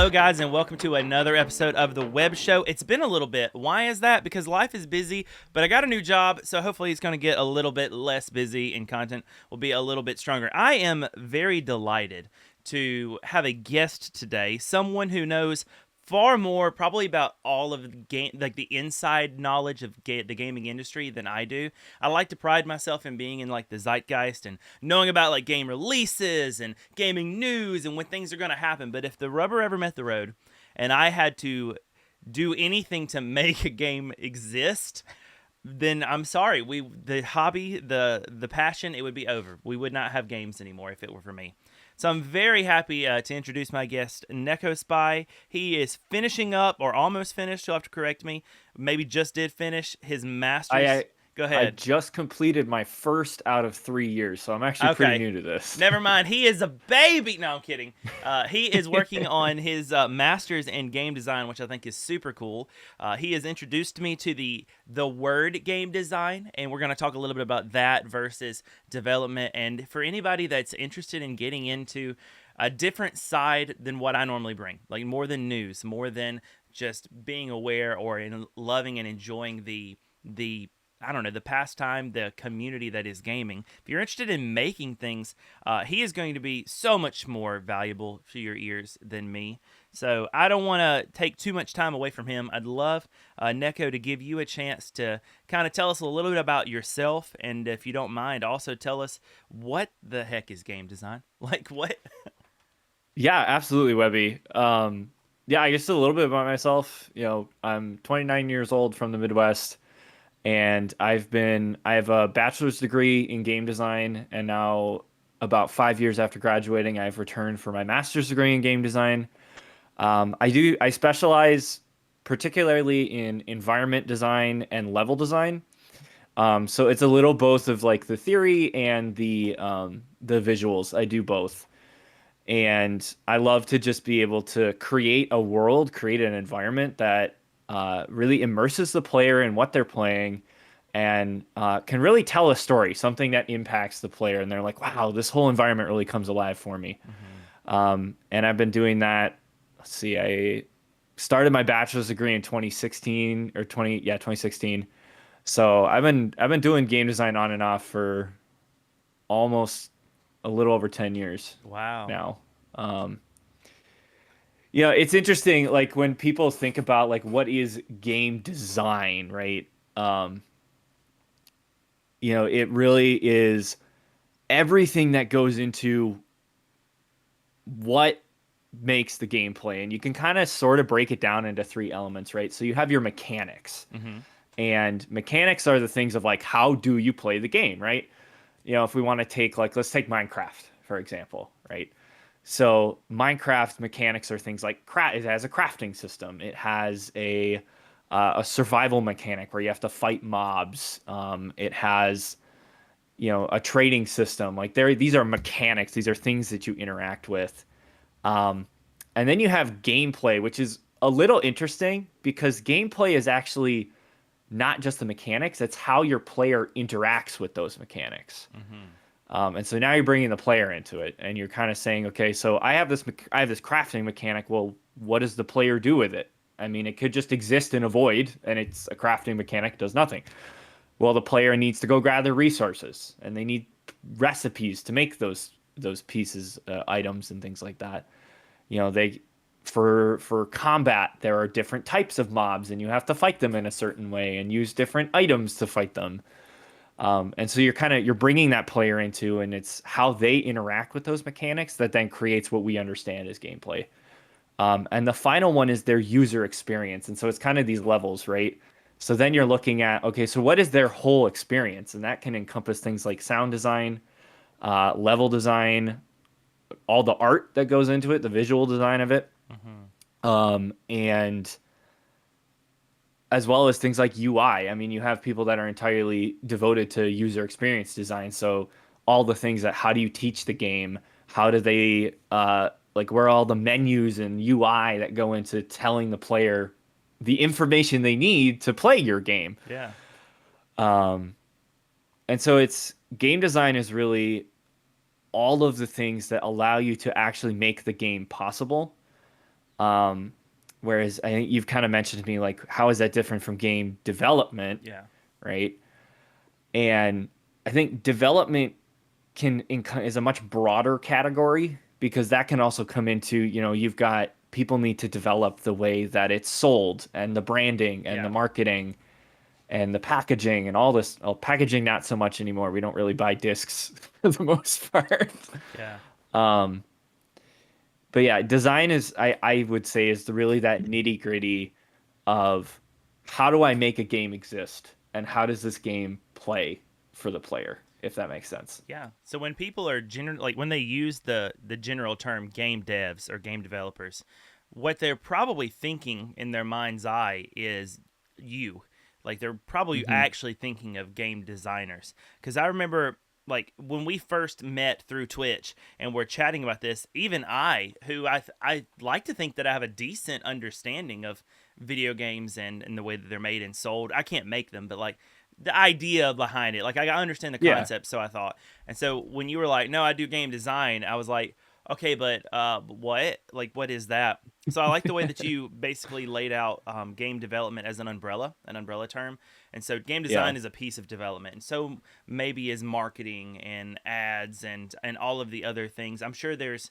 Hello, guys, and welcome to another episode of the Webb Show. It's been a little bit. Why is that? Because life is busy, but I got a new job, so hopefully it's going to get a little bit less busy and content will be a little bit stronger. I am very delighted to have a guest today, someone who knows far more probably about all of the game, like the inside knowledge of the gaming industry than I do. I like to pride myself in being in like the zeitgeist and knowing about like game releases and gaming news and when things are going to happen. But if the rubber ever met the road and I had to do anything to make a game exist, then I'm sorry. The hobby, the passion, it would be over. We would not have games anymore if it were for me. So I'm very happy to introduce my guest, NekoSpy. He is finishing up, or almost finished. You'll have to correct me. Maybe just did finish his master's. Go I ahead. just completed my first out of 3 years, so I'm actually pretty Okay. new to this. Never mind. He is a baby. No, I'm kidding. He is working on his master's in game design, which I think is super cool. He has introduced me to the word game design, and we're going to talk a little bit about that versus development. And for anybody that's interested in getting into a different side than what I normally bring, like more than news, more than just being aware or in loving and enjoying the I don't know, the pastime, the community that is gaming. If you're interested in making things, he is going to be so much more valuable to your ears than me. So I don't want to take too much time away from him. I'd love, Neko, to give you a chance to kind of tell us a little bit about yourself. And if you don't mind, also tell us what the heck is game design? Like what? Yeah, absolutely, Webby. Yeah, I guess a little bit about myself. I'm 29 years old from the Midwest, and I have a bachelor's degree in game design, and now about 5 years after graduating, I've returned for my master's degree in game design. I specialize particularly in environment design and level design. So it's a little both of like the theory and the visuals. I do both. And I love to just be able to create a world, create an environment that really immerses the player in what they're playing and can really tell a story, something that impacts the player. And they're like, wow, this whole environment really comes alive for me. Mm-hmm. And I've been doing that. Let's see, I started my bachelor's degree in 2016 or 2016. So I've been doing game design on and off for almost a little over 10 years Wow. now. Um, it's interesting, like when people think about like what is game design, right? Um, it really is everything that goes into what makes the gameplay. And you can kind of sort of break it down into three elements, right? So you have your mechanics. Mm-hmm. And mechanics are the things of like how do you play the game, right? If we want to take like let's take Minecraft for example, right? So Minecraft mechanics are things like it has a crafting system. It has a survival mechanic where you have to fight mobs. It has a trading system. Like these are mechanics. These are things that you interact with. Um, and then you have gameplay, which is a little interesting because gameplay is actually not just the mechanics, it's how your player interacts with those mechanics. Mm-hmm. And so now you're bringing the player into it, and you're kind of saying, okay, so I have this crafting mechanic. Well, what does the player do with it? I mean, it could just exist in a void, and it's a crafting mechanic, does nothing. Well, the player needs to go gather resources, and they need recipes to make those pieces, items, and things like that. They for combat there are different types of mobs and you have to fight them in a certain way and use different items to fight them. And so you're bringing that player into, and it's how they interact with those mechanics that then creates what we understand as gameplay. And the final one is their user experience, and so it's kind of these levels, right? So then you're looking at, okay, so what is their whole experience, and that can encompass things like sound design, level design, all the art that goes into it, the visual design of it, Mm-hmm. and as well as things like UI. I mean, you have people that are entirely devoted to user experience design. So all the things that how do you teach the game? How do they like where are all the menus and UI that go into telling the player the information they need to play your game? Yeah. Um, and so it's game design is really all of the things that allow you to actually make the game possible. Um, Whereas I think you've kind of mentioned to me like how is that different from game development, Yeah. right? And I think development is a much broader category because that can also come into, you've got people need to develop the way that it's sold and the branding and the Yeah. marketing and the packaging and all this. Oh, packaging not so much anymore. We don't really buy discs for the most part. Yeah. Um, but yeah, design is I would say is really that nitty gritty of how do I make a game exist and how does this game play for the player, if that makes sense. Yeah. So when people are like when they use the general term game devs or game developers, what they're probably thinking in their mind's eye is you. Like they're probably Hmm. actually thinking of game designers. Because I remember like when we first met through Twitch and we're chatting about this, even who I like to think that I have a decent understanding of video games and the way that they're made and sold. I can't make them, but like the idea behind it. Like I understand the Yeah. concept, so I thought. And so when you were like, "No, I do game design," I was like, "Okay, but what? Like, what is that?" So I like the way that you basically laid out game development as an umbrella term. And so game Yeah. design is a piece of development, and so maybe is marketing and ads and all of the other things. I'm sure there's.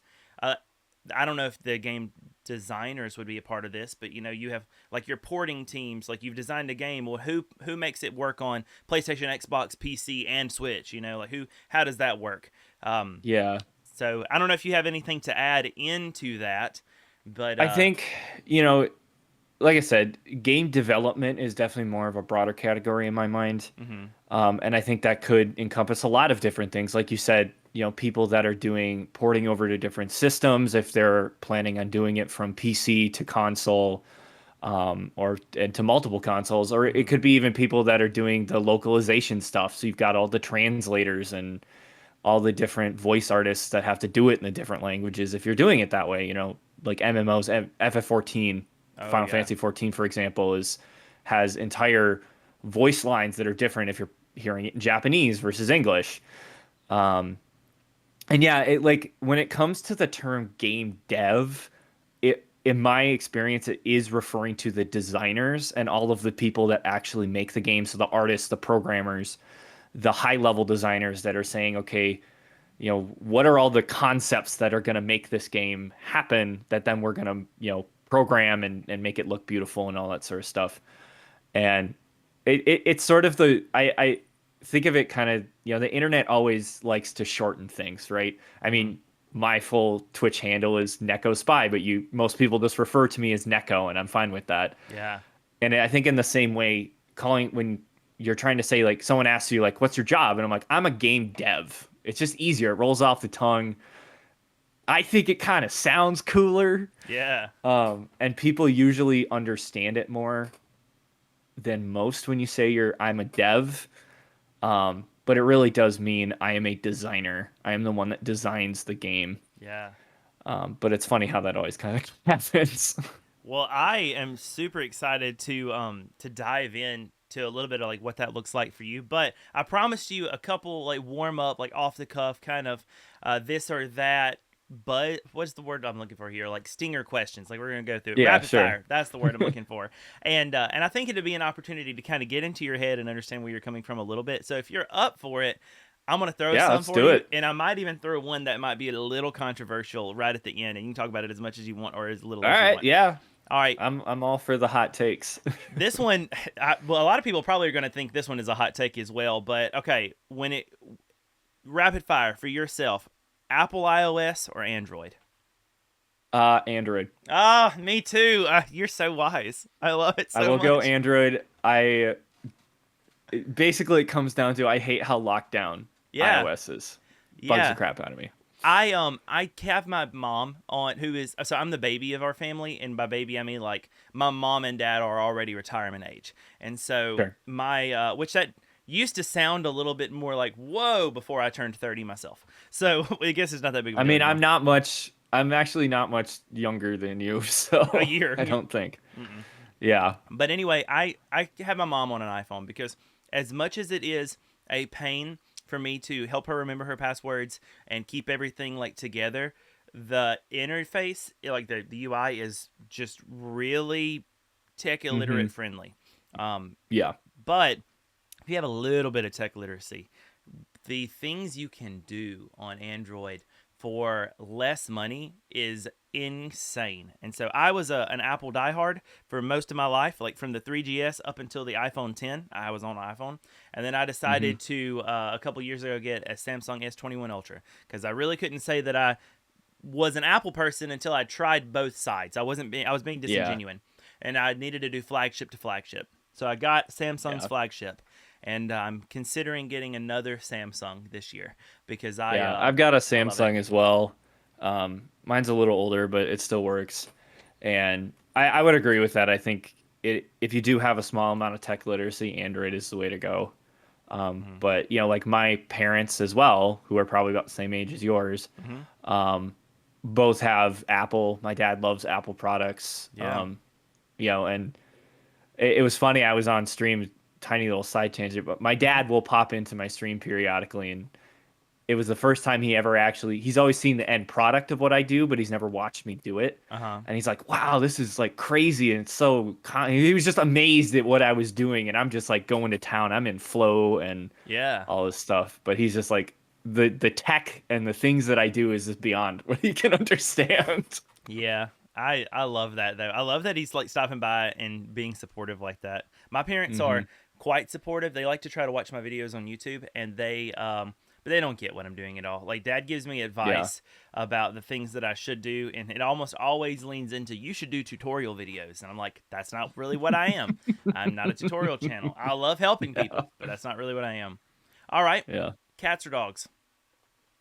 I don't know if the game designers would be a part of this, but you have like your porting teams, like you've designed a game. Well, who makes it work on PlayStation, Xbox, PC, and Switch? Like how does that work? Um, Yeah. so I don't know if you have anything to add into that, but I think, you know, like I said, game development is definitely more of a broader category in my mind. mhm, And I think that could encompass a lot of different things. Like you said, people that are doing porting over to different systems, if they're planning on doing it from PC to console, or and to multiple consoles, or it mhm, could be even people that are doing the localization stuff. So you've got all the translators and all the different voice artists that have to do it in the different languages. If you're doing it that way, like MMOs, FF14, oh Final yeah, Fantasy 14, for example, has entire voice lines that are different if you're hearing it in Japanese versus English. And yeah, it like when it comes to the term game dev, it in my experience it is referring to the designers and all of the people that actually make the game, so the artists, the programmers, the high level designers that are saying, okay, what are all the concepts that are going to make this game happen that then we're going to, program and make it look beautiful and all that sort of stuff. And it's sort of I think of it kind of, the internet always likes to shorten things, right? I mhm, mean, my full Twitch handle is NekoSpy, but most people just refer to me as Neko, and I'm fine with that. yeah, And I think in the same way, calling when you're trying to say like someone asks you like, "What's your job?" and I'm like, "I'm a game dev." It's just easier. It rolls off the tongue. I think it kind of sounds cooler, yeah, and people usually understand it more than most when you say I'm a dev. But it really does mean I am a designer. I am the one that designs the game. yeah. But it's funny how that always kind of happens. Well, I am super excited to dive in to a little bit of like what that looks like for you. But I promised you a couple like warm up, like off the cuff kind of this or that. But what's the word I'm looking for here? Like stinger questions. Like we're gonna go through it. Yeah, Rapid sure. fire. That's the word I'm looking for. And I think it'd be an opportunity to kind of get into your head and understand where you're coming from a little bit. So if you're up for it, I'm gonna throw Yeah, some let's for do you, it. and I might even throw one that might be a little controversial right at the end, and you can talk about it as much as you want or as little All as you right, want. yeah. All right, I'm all for the hot takes. this one, well, a lot of people probably are going to think this one is a hot take as well. But okay, when it rapid fire for yourself, Apple iOS or Android? Android. Ah, me too. You're so wise. I love it I so will go much. Android. Basically it comes down to I hate how locked down Yeah, iOS is. Bugs the yeah. crap out of me. I have my mom on who is so I'm the baby of our family, and by baby I mean like my mom and dad are already retirement age, and so Sure. my which that used to sound a little bit more like whoa before I turned 30 myself. So I guess it's not that big of a I deal mean, anymore. I'm actually not much younger than you, A so year. I don't think. Mm-mm. Yeah. But anyway, I have my mom on an iPhone because as much as it is a pain for me to help her remember her passwords and keep everything like together, the interface, like the UI, is just really tech illiterate Hmm. friendly. Um, Yeah. but if you have a little bit of tech literacy, the things you can do on Android for less money is insane. And so I was an Apple diehard for most of my life, like from the 3GS up until the iPhone 10. I was on iPhone, and then I Hmm. decided to a couple years ago get a Samsung S21 Ultra because I really couldn't say that I was an Apple person until I tried both sides. I was being Yeah. disingenuous, and I needed to do flagship to flagship. So I got Samsung's Yeah. flagship, and I'm considering getting another Samsung this year because Yeah. I've got a I love it. Samsung as well. Mine's a little older, but it still works. And I would agree with that. I think if you do have a small amount of tech literacy, Android is the way to go. Hmm. But like my parents as well, who are probably about the same age as yours, Hmm. um, both have Apple. My dad loves Apple products. Yeah. And it was funny. I was on stream, tiny little side tangent, but my Hmm. dad will pop into my stream periodically, and it was the first time he ever actually. He's always seen the end product of what I do, but he's never watched me do it. Uh huh. And he's like, "Wow, this is like crazy!" And it's so. He was just amazed at what I was doing, and I'm just like going to town. I'm in flow and Yeah. all this stuff, but he's just like the tech and the things that I do is just beyond what he can understand. Yeah. I love that though. I love that he's like stopping by and being supportive like that. My parents Hmm. are quite supportive. They like to try to watch my videos on YouTube, and but they don't get what I'm doing at all. Like dad gives me Yeah. advice about the things that I should do, and it almost always leans into you should do tutorial videos. And I'm like, that's not really what I am. I'm not a tutorial channel. I love helping Yeah. people, but that's not really what I am. All right. Yeah. Cats or dogs?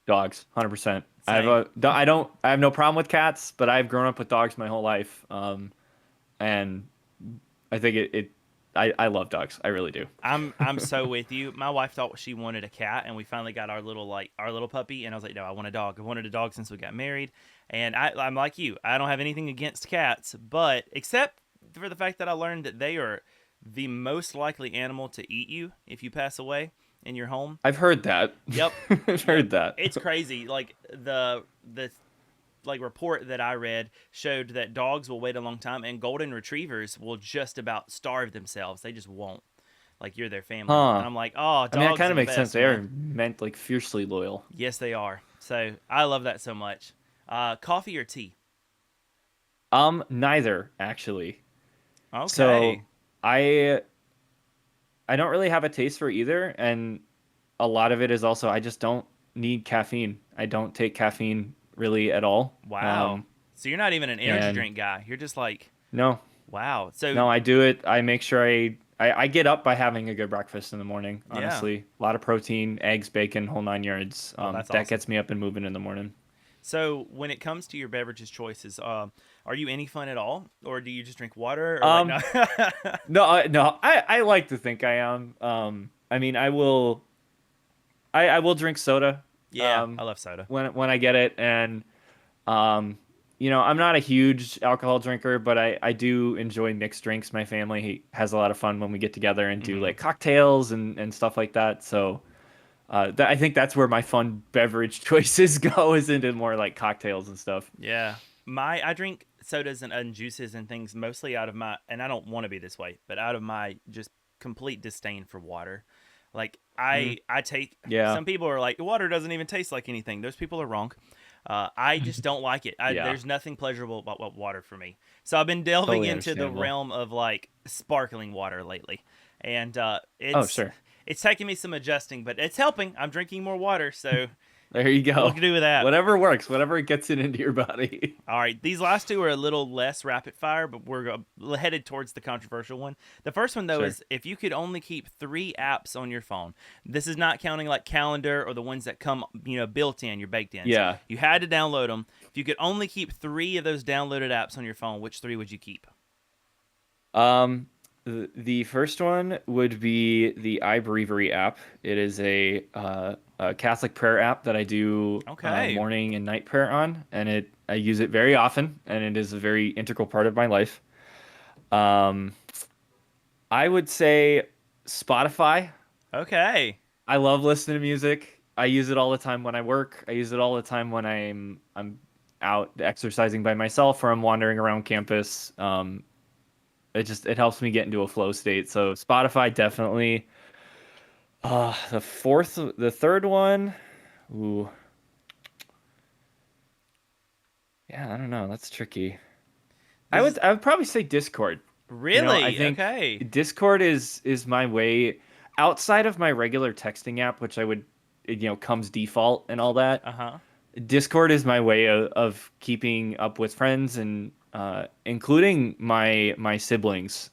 Dogs, 100%. Same. I have no problem with cats, but I've grown up with dogs my whole life. And I think I love dogs. I really do. I'm so with you. My wife thought she wanted a cat, and we finally got our little puppy. And I was like, no, I want a dog. I wanted a dog since we got married. And I'm like you. I don't have anything against cats, but except for the fact that I learned that they are the most likely animal to eat you if you pass away in your home. I've heard that. Yep, I've yep. heard that. It's crazy. Like the like report that I read showed that dogs will wait a long time, and golden retrievers will just about starve themselves. They just won't. Like you're their family, and Huh. I'm like, oh, I mean, that dogs kind are of the makes sense. best, They are man. meant like fiercely loyal. Yes, they are. So I love that so much. Coffee or tea? Neither actually. So Okay. I I don't really have a taste for either, and a lot of it is also I just don't need caffeine. I don't take caffeine really at all. Wow. So you're not even an energy And drink guy. You're just like, no, wow. So no, I do it. I make sure I get up by having a good breakfast in the morning. yeah. Honestly, a lot of protein, eggs, bacon, whole nine yards. Oh, that's That awesome. gets me up and moving in the morning. So when it comes to your beverages choices, are you any fun at all, or do you just drink water, or like Um, no? no, no, I like to think I am. I mean, I will drink soda. Yeah, I Um, love soda. when I get it, and um, I'm not a huge alcohol drinker, but I do enjoy mixed drinks. My family has a lot of fun when we get together and do Hmm. like cocktails and stuff like that. So I think that's where my fun beverage choices go, is into more like cocktails and stuff. Yeah, I drink sodas and juices and things mostly out of my, and I don't want to be this way, but out of my just complete disdain for water. Like Mm, I take yeah, some people are like water doesn't even taste like anything. Those people are wrong. I just don't like it. yeah, There's nothing pleasurable about water for me. So I've been delving totally into the understandable. realm of like sparkling water lately, and Oh, sure. it's taking me some adjusting, but it's helping. I'm drinking more water, so There you what go. can do with that? Whatever works, whatever gets it into your body. All right, these last two are a little less rapid fire, but headed towards the controversial one. The first one, though, Sure. is if you could only keep 3 apps on your phone. This is not counting like calendar or the ones that come, built in, your baked ins. Yeah. You had to download them. If you could only keep 3 of those downloaded apps on your phone, which 3 would you keep? The first one would be the iBreviary app. It is a Catholic prayer app that I do Okay. morning and night prayer on, and I use it very often, and it is a very integral part of my life. Um, I would say Spotify. Okay. I love listening to music. I use it all the time when I work. I use it all the time when I'm out exercising by myself or I'm wandering around campus. It helps me get into a flow state. So Spotify definitely. The third one. Ooh, yeah, I don't know. That's tricky. This is I would probably say Discord. I really think okay. Discord is my way outside of my regular texting app, which I would, comes default and all that. Uh-huh. Discord is my way of keeping up with friends and including my siblings,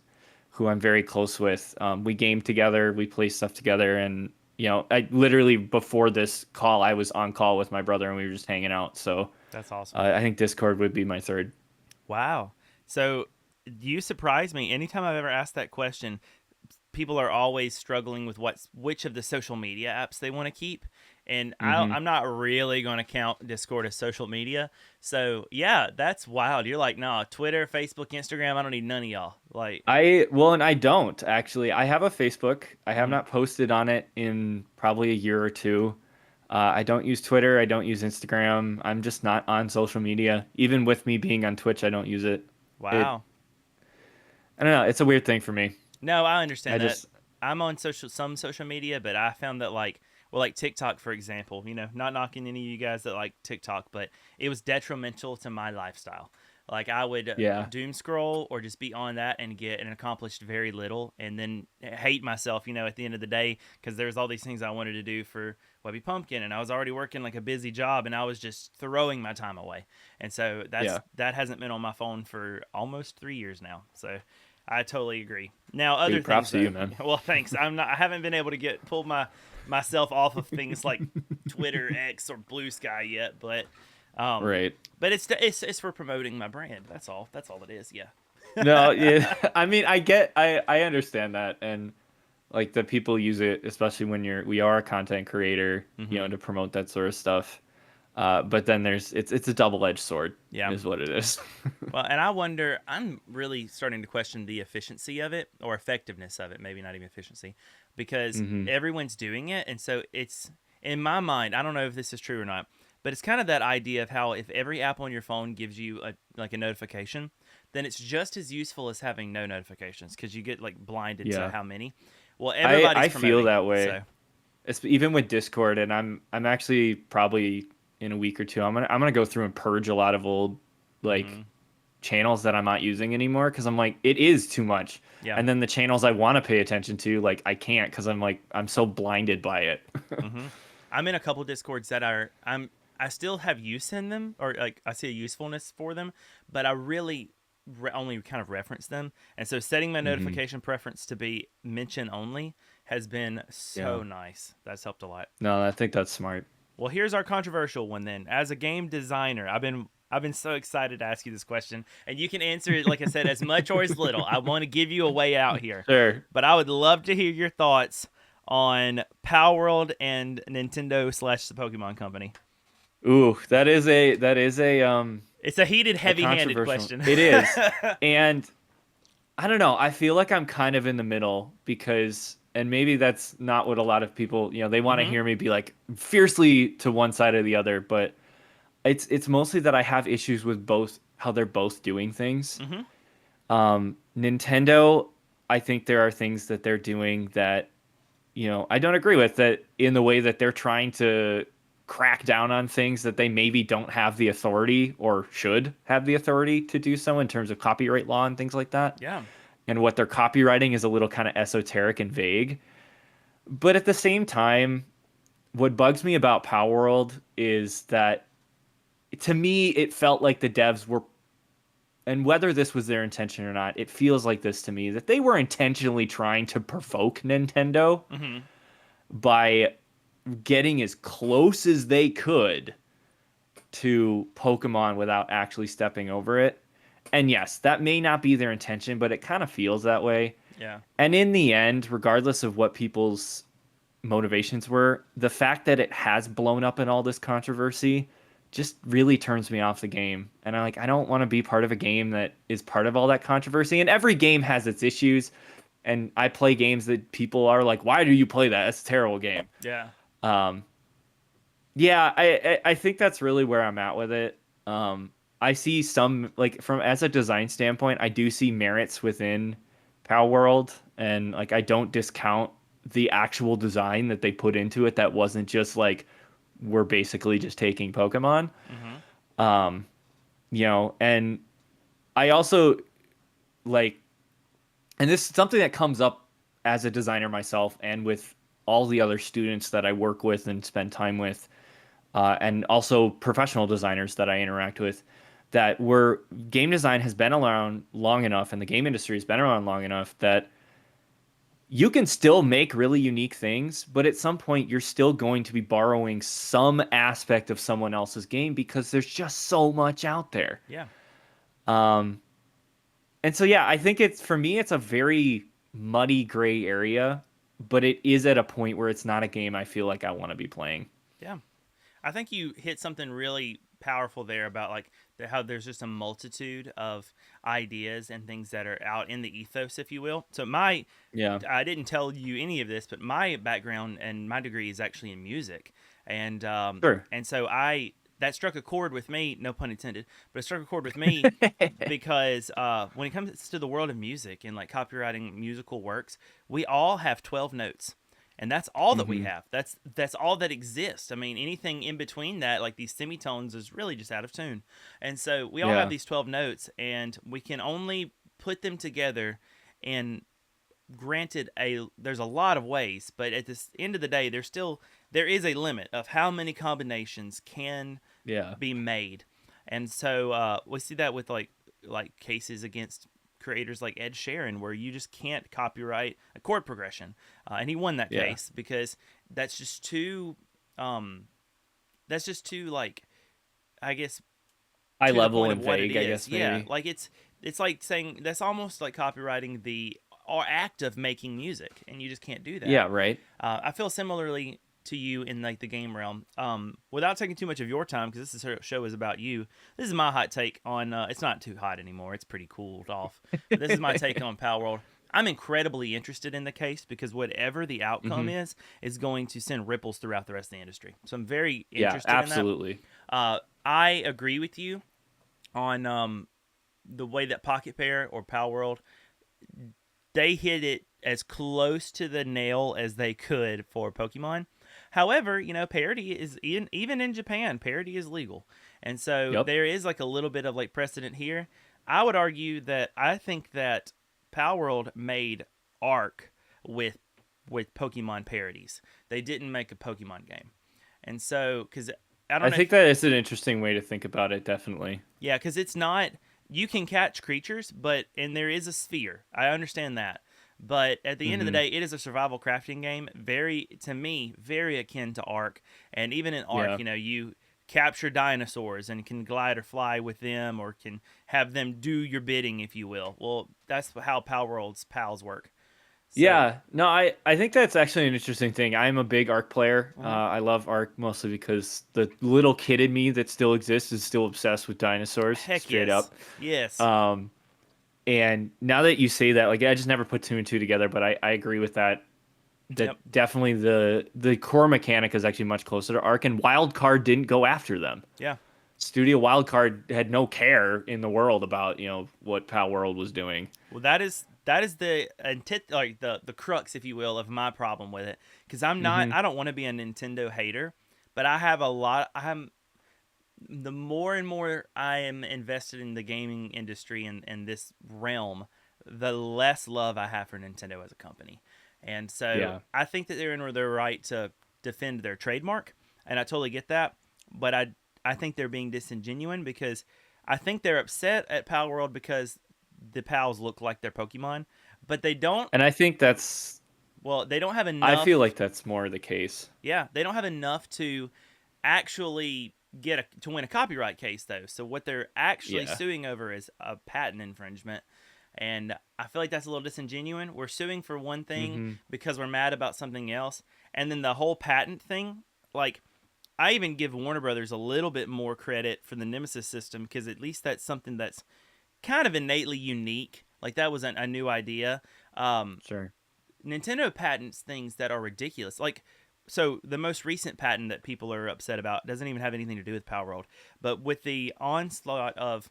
who I'm very close with. We game together, we play stuff together, and I literally before this call, I was on call with my brother and we were just hanging out. So That's awesome. I think Discord would be my third. Wow. So you surprise me. Anytime I've ever asked that question, people are always struggling with which of the social media apps they want to keep. And Hmm. I'm not really going to count Discord as social media. So yeah, that's wild. You're like, nah, Twitter, Facebook, Instagram, I don't need none of y'all. Like, And I don't actually. I have a Facebook. I have mhm. not posted on it in probably a year or two. I don't use Twitter. I don't use Instagram. I'm just not on social media. Even with me being on Twitch, I don't use it. It, Wow. I don't know. It's a weird thing for me. No, I I understand that. just, I'm on some social media, but I found that like TikTok for example, not knocking any of you guys that like TikTok, but it was detrimental to my lifestyle. Like I would yeah, doom scroll or just be on that and get and accomplished very little, and then hate myself, at the end of the day because there's all these things I wanted to do for Webby Pumpkin, and I was already working like a busy job, and I was just throwing my time away, and so yeah. that hasn't been on my phone for almost 3 years now. So I totally agree. Now, Hey, other things props to though. you, man. Well, thanks. I haven't been able to pull myself off of things like Twitter, X, or Blue Sky yet, um, Right. but it's for promoting my brand. That's all. That's all it is. Yeah. No, yeah. I mean, I understand that, and like the people use it, especially when we are a content creator, Mm-hmm. to promote that sort of stuff. But then it's a double-edged sword, Yeah. is what it is. Well, and I wonder. I'm really starting to question the efficiency of it or effectiveness of it. Maybe not even efficiency, because Hmm. everyone's doing it, and so it's in my mind. I don't know if this is true or not, but it's kind of that idea of how if every app on your phone gives you a notification, then it's just as useful as having no notifications because you get like blinded to Yeah. how many. Well, I everybody's feel promoting, that way. so It's even with Discord, and I'm actually probably in a week or two, I'm gonna go through and purge a lot of old like mm-hmm. channels that I'm not using anymore because I'm like it is too much. Yeah. And then the channels I want to pay attention to, like I can't because I'm so blinded by it. Mm-hmm. I'm in a couple discords that I still have use in them, or like I see a usefulness for them, but I really only kind of reference them. And so setting my Hmm. notification preference to be mention only has been Yeah. so nice. That's helped a lot. No, I think that's smart. Well, here's our controversial one then. As a game designer, I've been so excited to ask you this question, and you can answer it like I said as much or as little. I want to give you a way out here, Sure. but I would love to hear your thoughts on Power World and Nintendo slash the Pokemon Company. Ooh, It's a heated, a heavy-handed controversial. question. It is, and I don't know. I feel like I'm kind of in the middle because, and maybe that's not what a lot of people, they want to Mm-hmm. hear me be like fiercely to one side or the other, but it's mostly that I have issues with both how they're both doing things. Mm-hmm. Nintendo, I think there are things that they're doing that, I don't agree with that in the way that they're trying to crack down on things that they maybe don't have the authority or should have the authority to do so in terms of copyright law and things like that. Yeah. And what they're copywriting is a little kind of esoteric and vague. But at the same time, what bugs me about Power World is that to me, it felt like the devs were, and whether this was their intention or not, it feels like this to me that they were intentionally trying to provoke Nintendo Mm-hmm. by getting as close as they could to Pokemon without actually stepping over it. And yes, that may not be their intention, but it kind of feels that way. Yeah. And in the end, regardless of what people's motivations were, the fact that it has blown up in all this controversy just really turns me off the game. And I don't want to be part of a game that is part of all that controversy. And every game has its issues. And I play games that people are like, "Why do you play that? That's a terrible game." Yeah. Um, yeah, I think that's really where I'm at with it. I see some like from as a design standpoint, I do see merits within Power World, and like I don't discount the actual design that they put into it that wasn't just like we're basically just taking Pokemon. Mm-hmm. Um, and I also like, and this is something that comes up as a designer myself and with all the other students that I work with and spend time with, and also professional designers that I interact with, that where game design has been around long enough and the game industry has been around long enough that you can still make really unique things, but at some point you're still going to be borrowing some aspect of someone else's game because there's just so much out there. Yeah. Um, and so yeah, I think it's for me it's a very muddy gray area, but it is at a point where it's not a game I feel like I want to be playing. Yeah. I think you hit something really powerful there about like how there's just a multitude of ideas and things that are out in the ethos, if you will. So Yeah, I didn't tell you any of this, but my background and my degree is actually in music, sure. and so I that struck a chord with me, no pun intended, but it struck a chord with me because when it comes to the world of music and like copywriting musical works, we all have 12 notes. And that's all that we Hmm. have. That's all that exists. I mean, anything in between that, like these semitones, is really just out of tune. And so we all have Yeah. these 12 notes, and we can only put them together. And granted, there's a lot of ways, but at the end of the day, there is a limit of how many combinations can Yeah. be made. And so we see that with like cases against creators like Ed Sheeran, where you just can't copyright a chord progression, and he won that Yeah. case because that's just too, um, that's just too like, I guess, High to the level point of and what it vague, I is. guess Yeah, maybe. like it's like saying that's almost like copywriting the act of making music, and you just can't do that. Yeah, right. I feel similarly to you in like the game realm. Without taking too much of your time, because show is about you. This is my hot take on. It's not too hot anymore. It's pretty cooled off. But this is my take on Power World. I'm incredibly interested in the case because whatever the outcome Hmm. is going to send ripples throughout the rest of the industry. So I'm very Yeah, interested in that. absolutely. I agree with you on the way that Pocket Pair or Power World they hit it as close to the nail as they could for Pokemon. However, parody is even in Japan, parody is legal, and so Yep. there is like a little bit of like precedent here. I would argue that I think that Power World made Arc with Pokemon parodies. They didn't make a Pokemon game, and so because I don't I know think if that is an interesting way to think about it, definitely. yeah, because it's not. You can catch creatures, but and there is a sphere. I understand that, but at the end of the Hmm. day, it is a survival crafting game. Very to me, very akin to Ark. And even in Ark, Yeah. you capture dinosaurs and can glide or fly with them, or can have them do your bidding, if you will. Well, that's how Power World's pals work. So, Yeah. No, I think that's actually an interesting thing. I'm a big Ark player. mhm. I love Ark mostly because the little kid in me that still exists is still obsessed with dinosaurs, Heck straight yes, up. yes, Um, and now that you say that, like I just never put two and two together, but I agree with that. That yep, definitely the core mechanic is actually much closer to Ark, and Wildcard didn't go after them. yeah. Studio Wildcard had no care in the world about what Pal World was doing. Well, that is the like the crux, if you will, of my problem with it. Because Hmm. I don't want to be a Nintendo hater, but I have a lot. I'm the more and more I am invested in the gaming industry and this realm, the less love I have for Nintendo as a company. And so Yeah, I think that they're in their right to defend their trademark, and I totally get that. But I think they're being disingenuous because I think they're upset at Pal World because the pals look like their Pokemon, but they don't. and I think that's Well, they don't have I feel enough. like that's more the case. Yeah, they don't have enough to actually to win a copyright case though. So what they're actually Yeah. suing over is a patent infringement. And I feel like that's a little disingenuous. We're suing for one thing Hmm. because we're mad about something else, and then the whole patent thing, like I even give Warner Brothers a little bit more credit for the Nemesis system because at least that's something that's kind of innately unique. Like that was a new idea. Sure. Nintendo patents things that are ridiculous. Like so the most recent patent that people are upset about doesn't even have anything to do with Power World, but with the onslaught of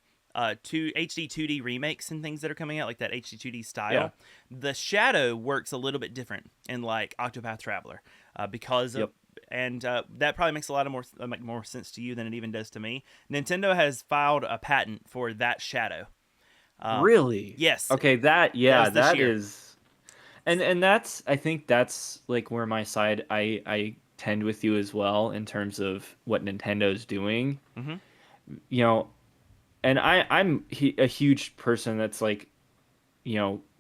two HD 2D remakes and things that are coming out, like that HD 2D Yeah. style, the shadow works a little bit different in like Octopath Traveler, because of Yep. and that probably makes a lot of more sense to you than it even does to me. Nintendo has filed a patent for that shadow. Um, Really? yes, Okay, that that yeah, was this that year. is and that's I think that's like where my side I tend with you as well in terms of what Nintendo's doing. Hmm. You know, and a huge person that's like,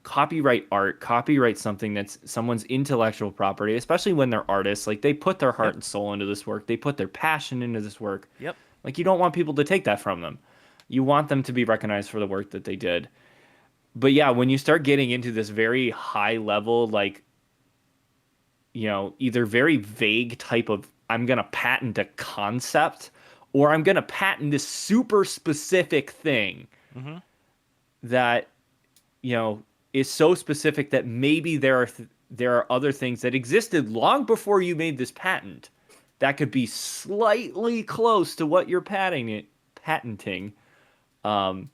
copyright art, copyright something that's someone's intellectual property, especially when they're artists. Like they put their heart Yep. and soul into this work. They put their passion into this work. Yep. Like you don't want people to take that from them. You want them to be recognized for the work that they did. But yeah, when you start getting into this very high level, like, either very vague type of I'm going to patent a concept or I'm going to patent this super specific thing Hmm. that, is so specific that maybe there are other things that existed long before you made this patent that could be slightly close to what you're patenting. Um,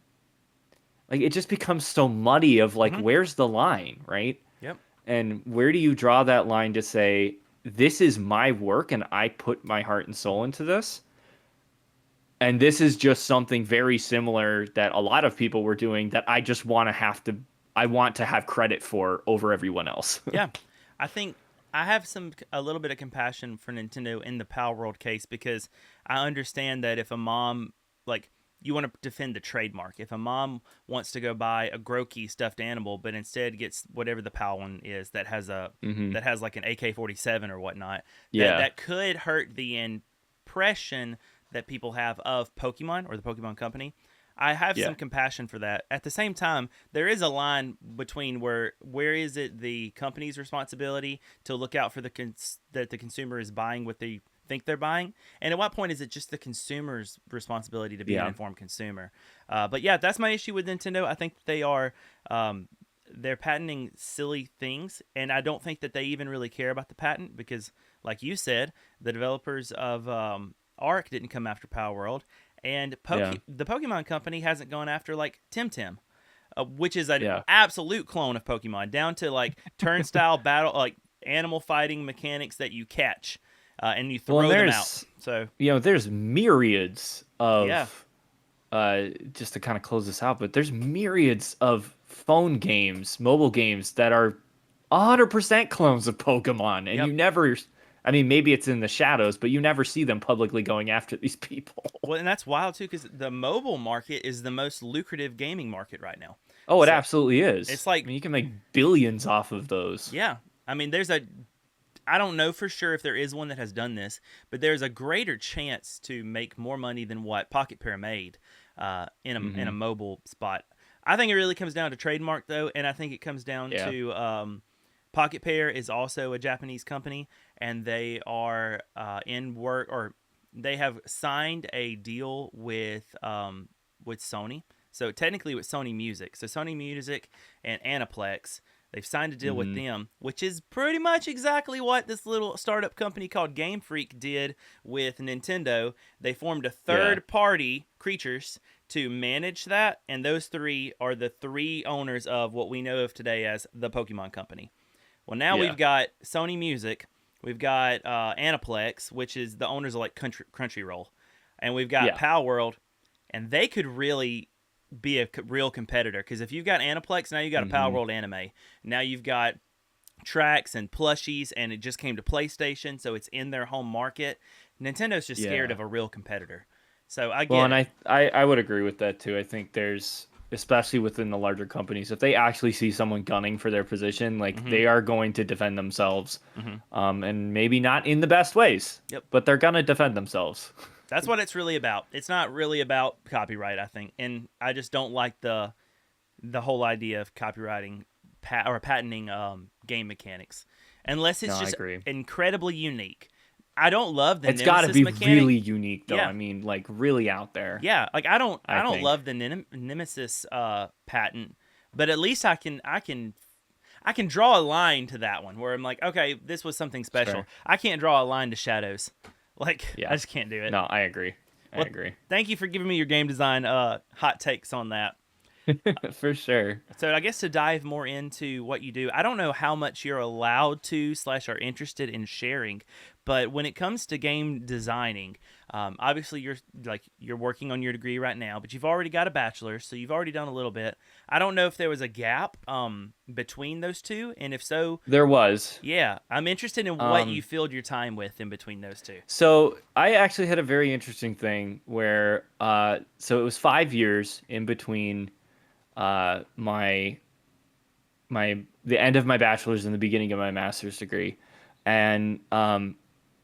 like it just becomes so muddy of like Hmm. where's the line, right? Yep. And where do you draw that line to say this is my work and I put my heart and soul into this? And this is just something very similar that a lot of people were doing that I want to have credit for over everyone else. Yeah, I think I have a little bit of compassion for Nintendo in the Power World case because I understand that if a mom like you want to defend the trademark. If a mom wants to go buy a Grokey stuffed animal, but instead gets whatever the PAL one is Hmm. that has like an AK-47 or whatnot, Yeah. that could hurt the impression that people have of Pokemon or the Pokemon Company. I have Yeah. some compassion for that. At the same time, there is a line between where is it the company's responsibility to look out for that the consumer is buying what they think they're buying, and at what point is it just the consumer's responsibility to be an Yeah. informed consumer? But yeah, that's my issue with Nintendo. I think um, they're patenting silly things, and I don't think that they even really care about the patent because, like you said, the developers of Arc didn't come after Power World, and Yeah. the Pokemon Company hasn't gone after like Temtem, which is an Yeah. absolute clone of Pokemon, down to like turnstile battle, like animal fighting mechanics that you catch and you Well, and throw them out. there's So there's myriads yeah, of just to kind of close this out, but there's myriads of phone games, mobile games that are 100% clones of Pokemon, and yep. you never. I mean, maybe it's in the shadows, but you never see them publicly going after these people. Well, and that's wild too, because the mobile market is the most lucrative gaming market right now. Oh, it So absolutely is. it's I like, mean, you can make billions off of those. yeah, I mean, I don't know for sure if there is one that has done this, but there's a greater chance to make more money than what Pocket Pair made in a Hmm. mobile spot. I think it really comes down to trademark though, and I think it comes down Yeah. to Pocket Pair is also a Japanese company, and they are in work or they have signed a deal with Sony. So technically with Sony Music. So Sony Music and Aniplex, they've signed a deal with Hmm. them, which is pretty much exactly what this little startup company called Game Freak did with Nintendo. They formed a Yeah. third party, Creatures, to manage that, and those three are the three owners of what we know of today as the Pokemon Company. Well, now Yeah. we've got Sony Music, we've got Aniplex, which is the owners of like Crunchyroll, and we've got Yeah. Pal World, and they could really be a real competitor because if you've got Aniplex, now you got a Pal Hmm. World anime. Now you've got tracks and plushies, and it just came to PlayStation, so it's in their home market. Nintendo's just scared Yeah. of a real competitor, so I Well, get and it. I would agree with that too. I think there's, especially within the larger companies, if they actually see someone gunning for their position, like Hmm. they are going to defend themselves, Hmm. and maybe not in the best ways, Yep. but they're gonna defend themselves. That's what it's really about. It's not really about copyright, I think, and I just don't like the whole idea of copywriting or patenting game mechanics, unless No, it's I just agree. incredibly unique. I don't love the It's got to Nemesis be mechanic. really unique, though. Yeah, I mean, like really out there. yeah. Like I I don't think. love the Nemesis patent, but at least I can I can draw a line to that one where I'm like, okay, this was something special. Sure. I can't draw a line to shadows. Like, I Yeah. just can't do it. No, I agree. I Well, agree. thank you for giving me your game design hot takes on that. For sure. So I guess to dive more into what you do, I don't know how much you're allowed to / are interested in sharing, but when it comes to game designing, obviously you're working on your degree right now, but you've already got a bachelor's, so you've already done a little bit. I don't know if there was a gap between those two, and if so, There was. yeah, I'm interested in what you Um, filled your time with in between those two. so I actually had a very interesting thing where, so it was 5 years in between my the end of my bachelor's and the beginning of my master's degree, and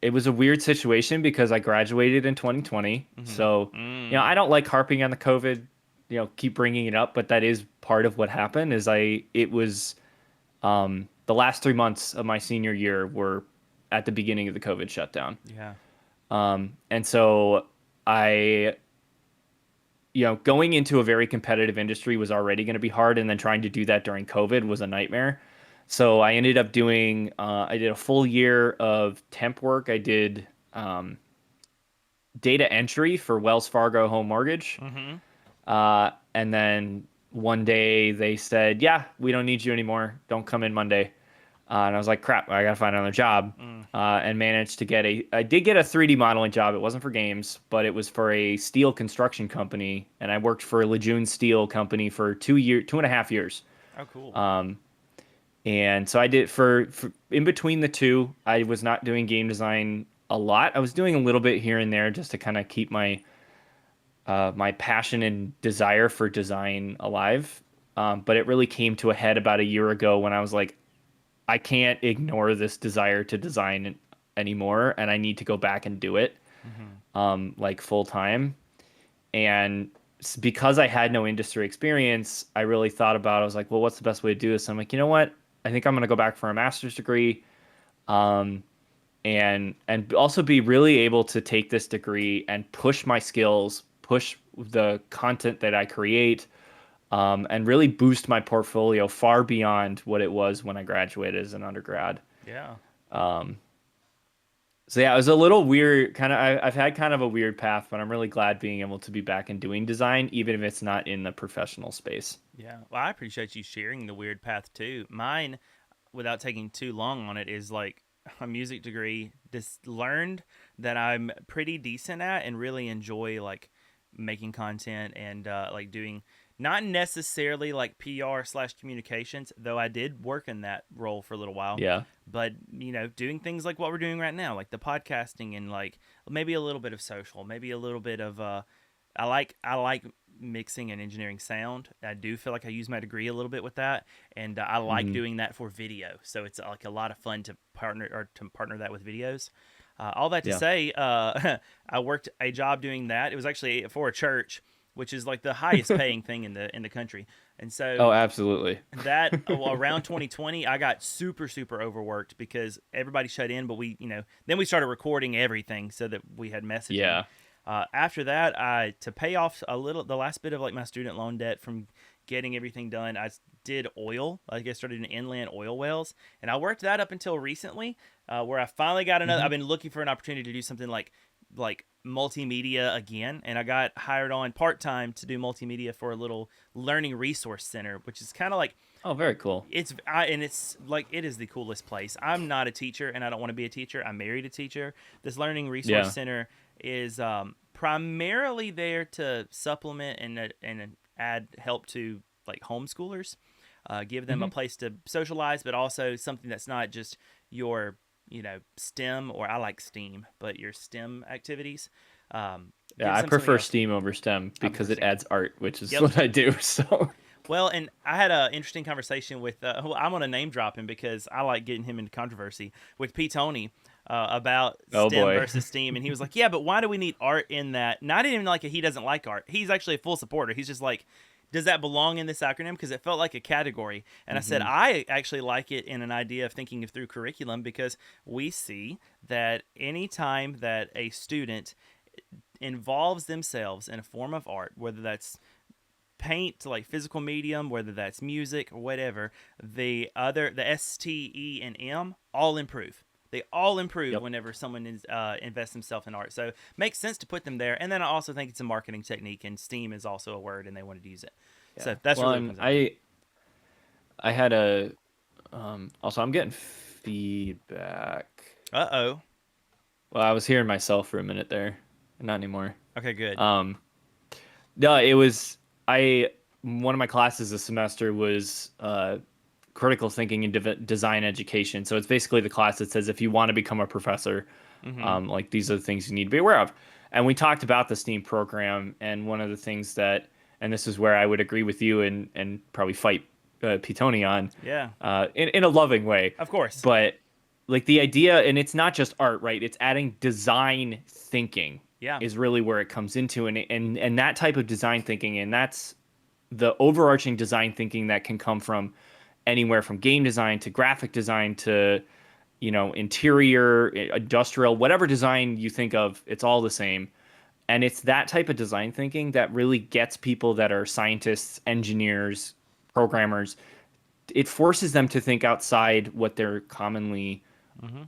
it was a weird situation because I graduated in 2020. So I don't like harping on the COVID, keep bringing it up, but that is part of what happened. Is it was the last 3 months of my senior year were at the beginning of the COVID shutdown, Yeah. and so I going into a very competitive industry was already going to be hard, and then trying to do that during COVID was a nightmare. So I ended up I did a full year of temp work. I did data entry for Wells Fargo Home Mortgage. Mm-hmm. And then one day they said, yeah, we don't need you anymore. Don't come in Monday. And I was like, crap, I got to find another job. And managed to I did get a 3D modeling job. It wasn't for games, but it was for a steel construction company. And I worked for a Lejeune Steel company for 2.5 years. Oh, cool. And so I did for in between the two, I was not doing game design a lot. I was doing a little bit here and there just to kind of keep my passion and desire for design alive. But it really came to a head about a year ago when I was like, I can't ignore this desire to design anymore, and I need to go back and do it, like full time. And because I had no industry experience, I really thought about. I was like, well, what's the best way to do this? I'm like, you know what? I think I'm gonna go back for a master's degree, and also be really able to take this degree and push my skills, push the content that I create, and really boost my portfolio far beyond what it was when I graduated as an undergrad. Yeah. So yeah, it was a little weird. I've had kind of a weird path, but I'm really glad being able to be back and doing design, even if it's not in the professional space. Yeah. Well, I appreciate you sharing the weird path too. Mine, without taking too long on it, is like a music degree. Just learned that I'm pretty decent at and really enjoy like making content and like doing not necessarily like PR / communications, though I did work in that role for a little while. Yeah. But doing things like what we're doing right now, like the podcasting and like maybe a little bit of social, maybe a little bit of I like mixing and engineering sound. I do feel like I use my degree a little bit with that, and I like doing that for video. So it's like a lot of fun to partner that with videos. All that to Yeah. say, I worked a job doing that. It was actually for a church, which is like the highest paying thing in the country. And so Oh, absolutely. that around 2020, I got super overworked because everybody shut in. But then we started recording everything so that we had messaging. Yeah. After that, to pay off the last bit of like my student loan debt from getting everything done, I did oil. Like I started in inland oil wells, and I worked that up until recently, where I finally got another. I've been looking for an opportunity to do something like multimedia again, and I got hired on part-time to do multimedia for a little learning resource center, which is kind of like Oh, very cool. it's like it is the coolest place. I'm not a teacher and I don't want to be a teacher. I married a teacher. This learning resource center is primarily there to supplement and add help to like homeschoolers, give them a place to socialize, but also something that's not just your STEM, or I like STEAM, but your STEM activities. Yeah, Give I them prefer something else. STEAM over STEM because it adds art, which is Yep. what I do. So Well, and I had an interesting conversation with, I'm going to name drop him because I like getting him into controversy, with P. Tony about Oh, STEM boy. versus STEAM. And he was like, yeah, but why do we need art in that? Not even like he doesn't like art. He's actually a full supporter. He's just like, does that belong in this acronym? Because it felt like a category. And I said, I actually like it in an idea of thinking of through curriculum, because we see that anytime that a student involves themselves in a form of art, whether that's paint to like physical medium, whether that's music or whatever, the S, T, E, and M all improve. They all improve Yep. whenever someone invests themselves in art. So makes sense to put them there. And then I also think it's a marketing technique, and Steam is also a word, and they wanted to use it. Yeah. So that's Well, really what it and comes down to. I had a also I'm getting feedback. Uh-oh. Well, I was hearing myself for a minute there. Not anymore. Okay, good. Um, no, it was I. One of my classes this semester was critical thinking and design education. So it's basically the class that says if you want to become a professor, Mm-hmm. like these are the things you need to be aware of. And we talked about the STEAM program, and one of the things that, and this is where I would agree with you and probably fight Pitoni on, Yeah. in a loving way, Of course. but like the idea, and it's not just art, right? It's adding design thinking Yeah. is really where it comes into, and that type of design thinking, and that's the overarching design thinking that can come from anywhere from game design to graphic design to interior, industrial, whatever design you think of, it's all the same. And it's that type of design thinking that really gets people that are scientists, engineers, programmers. It forces them to think outside what they're commonly Mm-hmm.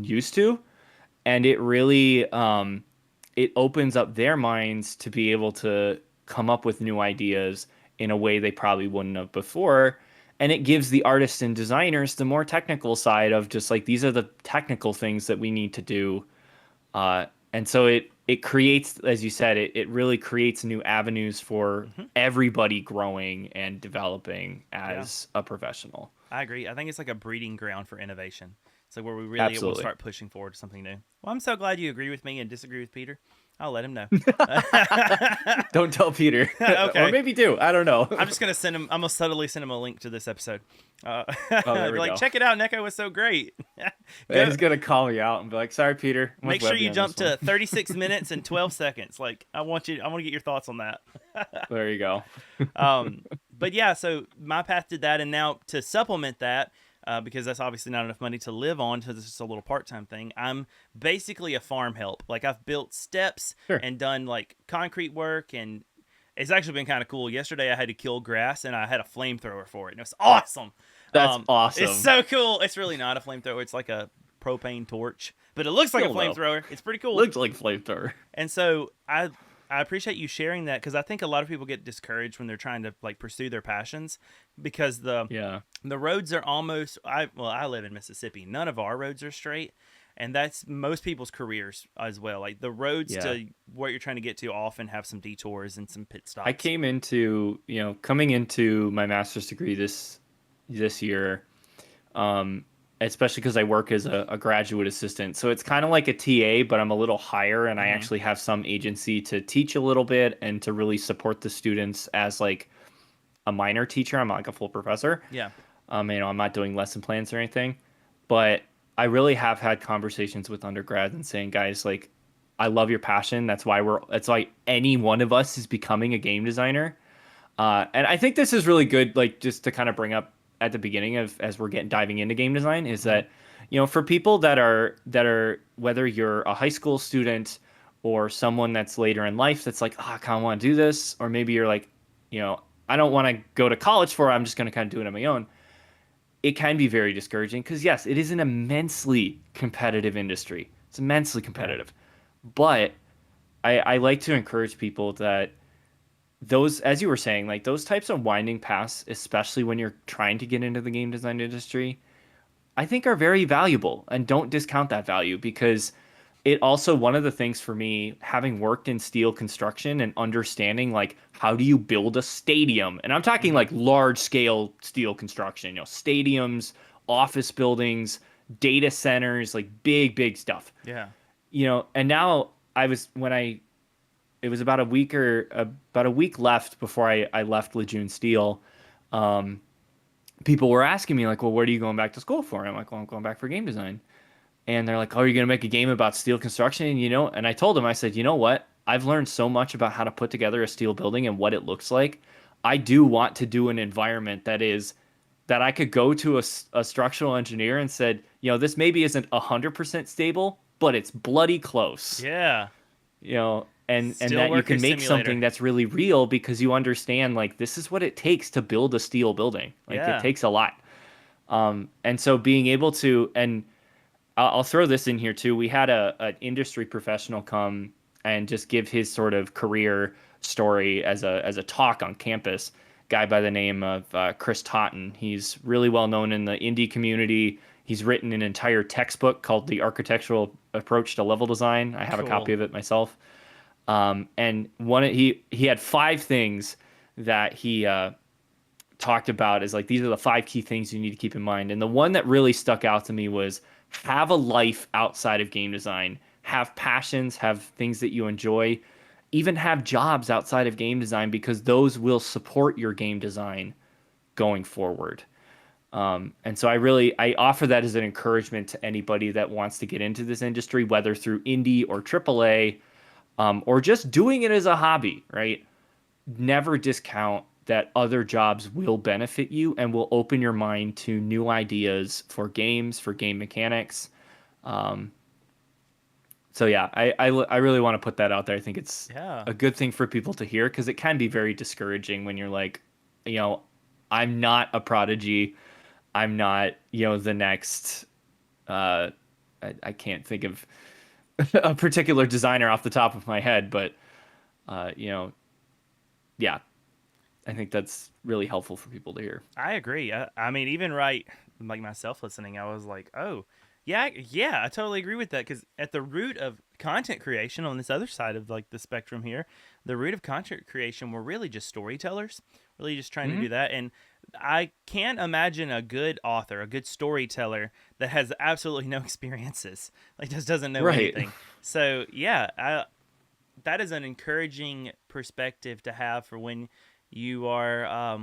used to, and it really it opens up their minds to be able to come up with new ideas in a way they probably wouldn't have before. And it gives the artists and designers the more technical side of just like these are the technical things that we need to do. And so it creates, as you said, it really creates new avenues for Mm-hmm. everybody growing and developing Yeah. as a professional. I agree. I think it's like a breeding ground for innovation. So where we really will Absolutely. start pushing forward to something new. Well, I'm so glad you agree with me and disagree with Peter. I'll let him know. Don't tell Peter. Or Okay. maybe do. I don't know. I'm just gonna send him. I'm gonna subtly send him a link to this episode. Oh, there Be we like, go. check it out. Neko was so great. Yeah, Go, he's gonna call me out and be like, "Sorry, Peter. I'm with make sure Webby you on jump this to one." 36 minutes and 12 seconds. Like, I want to get your thoughts on that. There you go. But yeah, so my path did that, and now to supplement that, because that's obviously not enough money to live on, because it's just a little part-time thing. I'm basically a farm help. Like I've built steps Sure. and done like concrete work, and it's actually been kind of cool. Yesterday I had to kill grass, and I had a flamethrower for it, and it was awesome. That's It's awesome. so cool. It's really not a flamethrower. It's like a propane torch, but it looks like a Still though. flamethrower. It's pretty cool. Looks like flamethrower. And so I appreciate you sharing that, because I think a lot of people get discouraged when they're trying to like pursue their passions, because Yeah. the roads are almost I live in Mississippi. None of our roads are straight, and that's most people's careers as well. Like the roads Yeah. to what you're trying to get to often have some detours and some pit stops. I came into, coming into my master's degree this year, especially because I work as a graduate assistant. So it's kind of like a TA, but I'm a little higher, and I Mhm. actually have some agency to teach a little bit and to really support the students as like a minor teacher. I'm not like a full professor. Yeah. I'm not doing lesson plans or anything, but I really have had conversations with undergrads and saying, guys, like, I love your passion. That's why any one of us is becoming a game designer. And I think this is really good, like just to kind of bring up at the beginning of as we're diving into game design is that, for people that are whether you're a high school student or someone that's later in life that's like, oh, I kind of want to do this, or maybe you're like, I don't want to go to college for it. I'm just going to kind of do it on my own. It can be very discouraging because yes, it is an immensely competitive industry. It's immensely competitive, but I like to encourage people that those, as you were saying, like those types of winding paths, especially when you're trying to get into the game design industry, I think are very valuable, and don't discount that value, because it also, one of the things for me, having worked in steel construction and understanding like how do you build a stadium, and I'm talking like large scale steel construction, stadiums, office buildings, data centers, like big stuff, Yeah. and now I was when I it was about a week left before I left Lejeune Steel. People were asking me like, well, what are you going back to school for? And I'm like, well, I'm going back for game design. And they're like, oh, you're going to make a game about steel construction? And I told them, I said, you know what? I've learned so much about how to put together a steel building and what it looks like. I do want to do an environment that I could go to a structural engineer and said, this maybe isn't 100% stable, but it's bloody close. Yeah. and Steel that you worker can make simulator. something that's really real because you understand like this is what it takes to build a steel building. Like it Yeah. takes a lot. And so being able to, and I'll throw this in here too. We had an industry professional come and just give his sort of career story as a talk on campus. Guy by the name of Chris Totten. He's really well known in the indie community. He's written an entire textbook called The Architectural Approach to Level Design. I have a copy Cool. of it myself. And he had five things that he talked about is like these are the five key things you need to keep in mind. And the one that really stuck out to me was have a life outside of game design, have passions, have things that you enjoy, even have jobs outside of game design because those will support your game design going forward. And so I offer that as an encouragement to anybody that wants to get into this industry, whether through indie or AAA, or just doing it as a hobby, right? Never discount that other jobs will benefit you and will open your mind to new ideas for games, for game mechanics. Um, so yeah, I really want to put that out there. I think it's Yeah. a good thing for people to hear because it can be very discouraging when you're like, you know, I'm not a prodigy. I'm not, you know, the next. I can't think of a particular designer off the top of my head, but you know, yeah, I think that's really helpful for people to hear. I agree. I mean, even right, like myself listening, I was like, oh, yeah, yeah, I totally agree with that. Because at the root of content creation, on this other side of like the spectrum here, the root of content creation, we're really just storytellers, really just trying to do Hmm. that. And I can't imagine a good author, a good storyteller that has absolutely no experiences, like just doesn't know Right. anything. So yeah, that is an encouraging perspective to have for when you are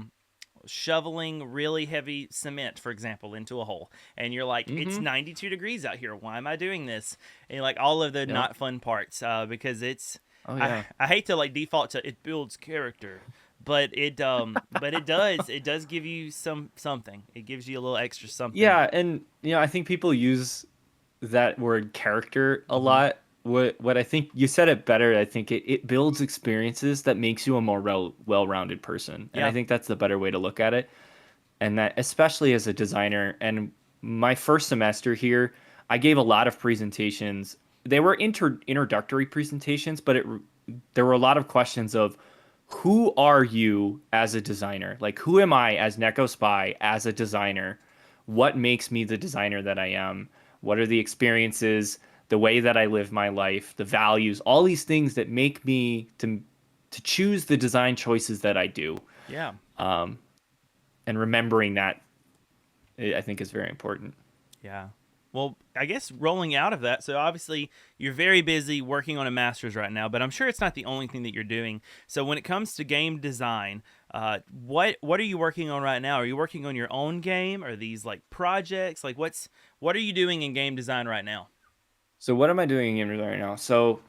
shoveling really heavy cement, for example, into a hole, and you're like, it's Hmm. 92 degrees out here. Why am I doing this? And like all of the Yep. not fun parts, because it's, Oh I, yeah. I hate to like default to it builds character, but it does give you something. It gives you a little extra something. Yeah, and you know, I think people use that word character a Hmm. lot. What I think you said it better. I think it builds experiences that makes you a more well-rounded person. And I Yeah. think that's the better way to look at it. And that especially as a designer and my first semester here, I gave a lot of presentations. They were introductory presentations, but there were a lot of questions of who are you as a designer? Like who am I as NekoSpy as a designer? What makes me the designer that I am? What are the experiences, the way that I live my life, the values, all these things that make me to choose the design choices that I do. Yeah. And remembering that I think is very important. Yeah. Well, I guess rolling out of that, so obviously you're very busy working on a master's right now, but I'm sure it's not the only thing that you're doing. So when it comes to game design, what are you working on right now? Are you working on your own game? Are these like projects? Like what are you doing in game design right now? So what am I doing in game design right now? So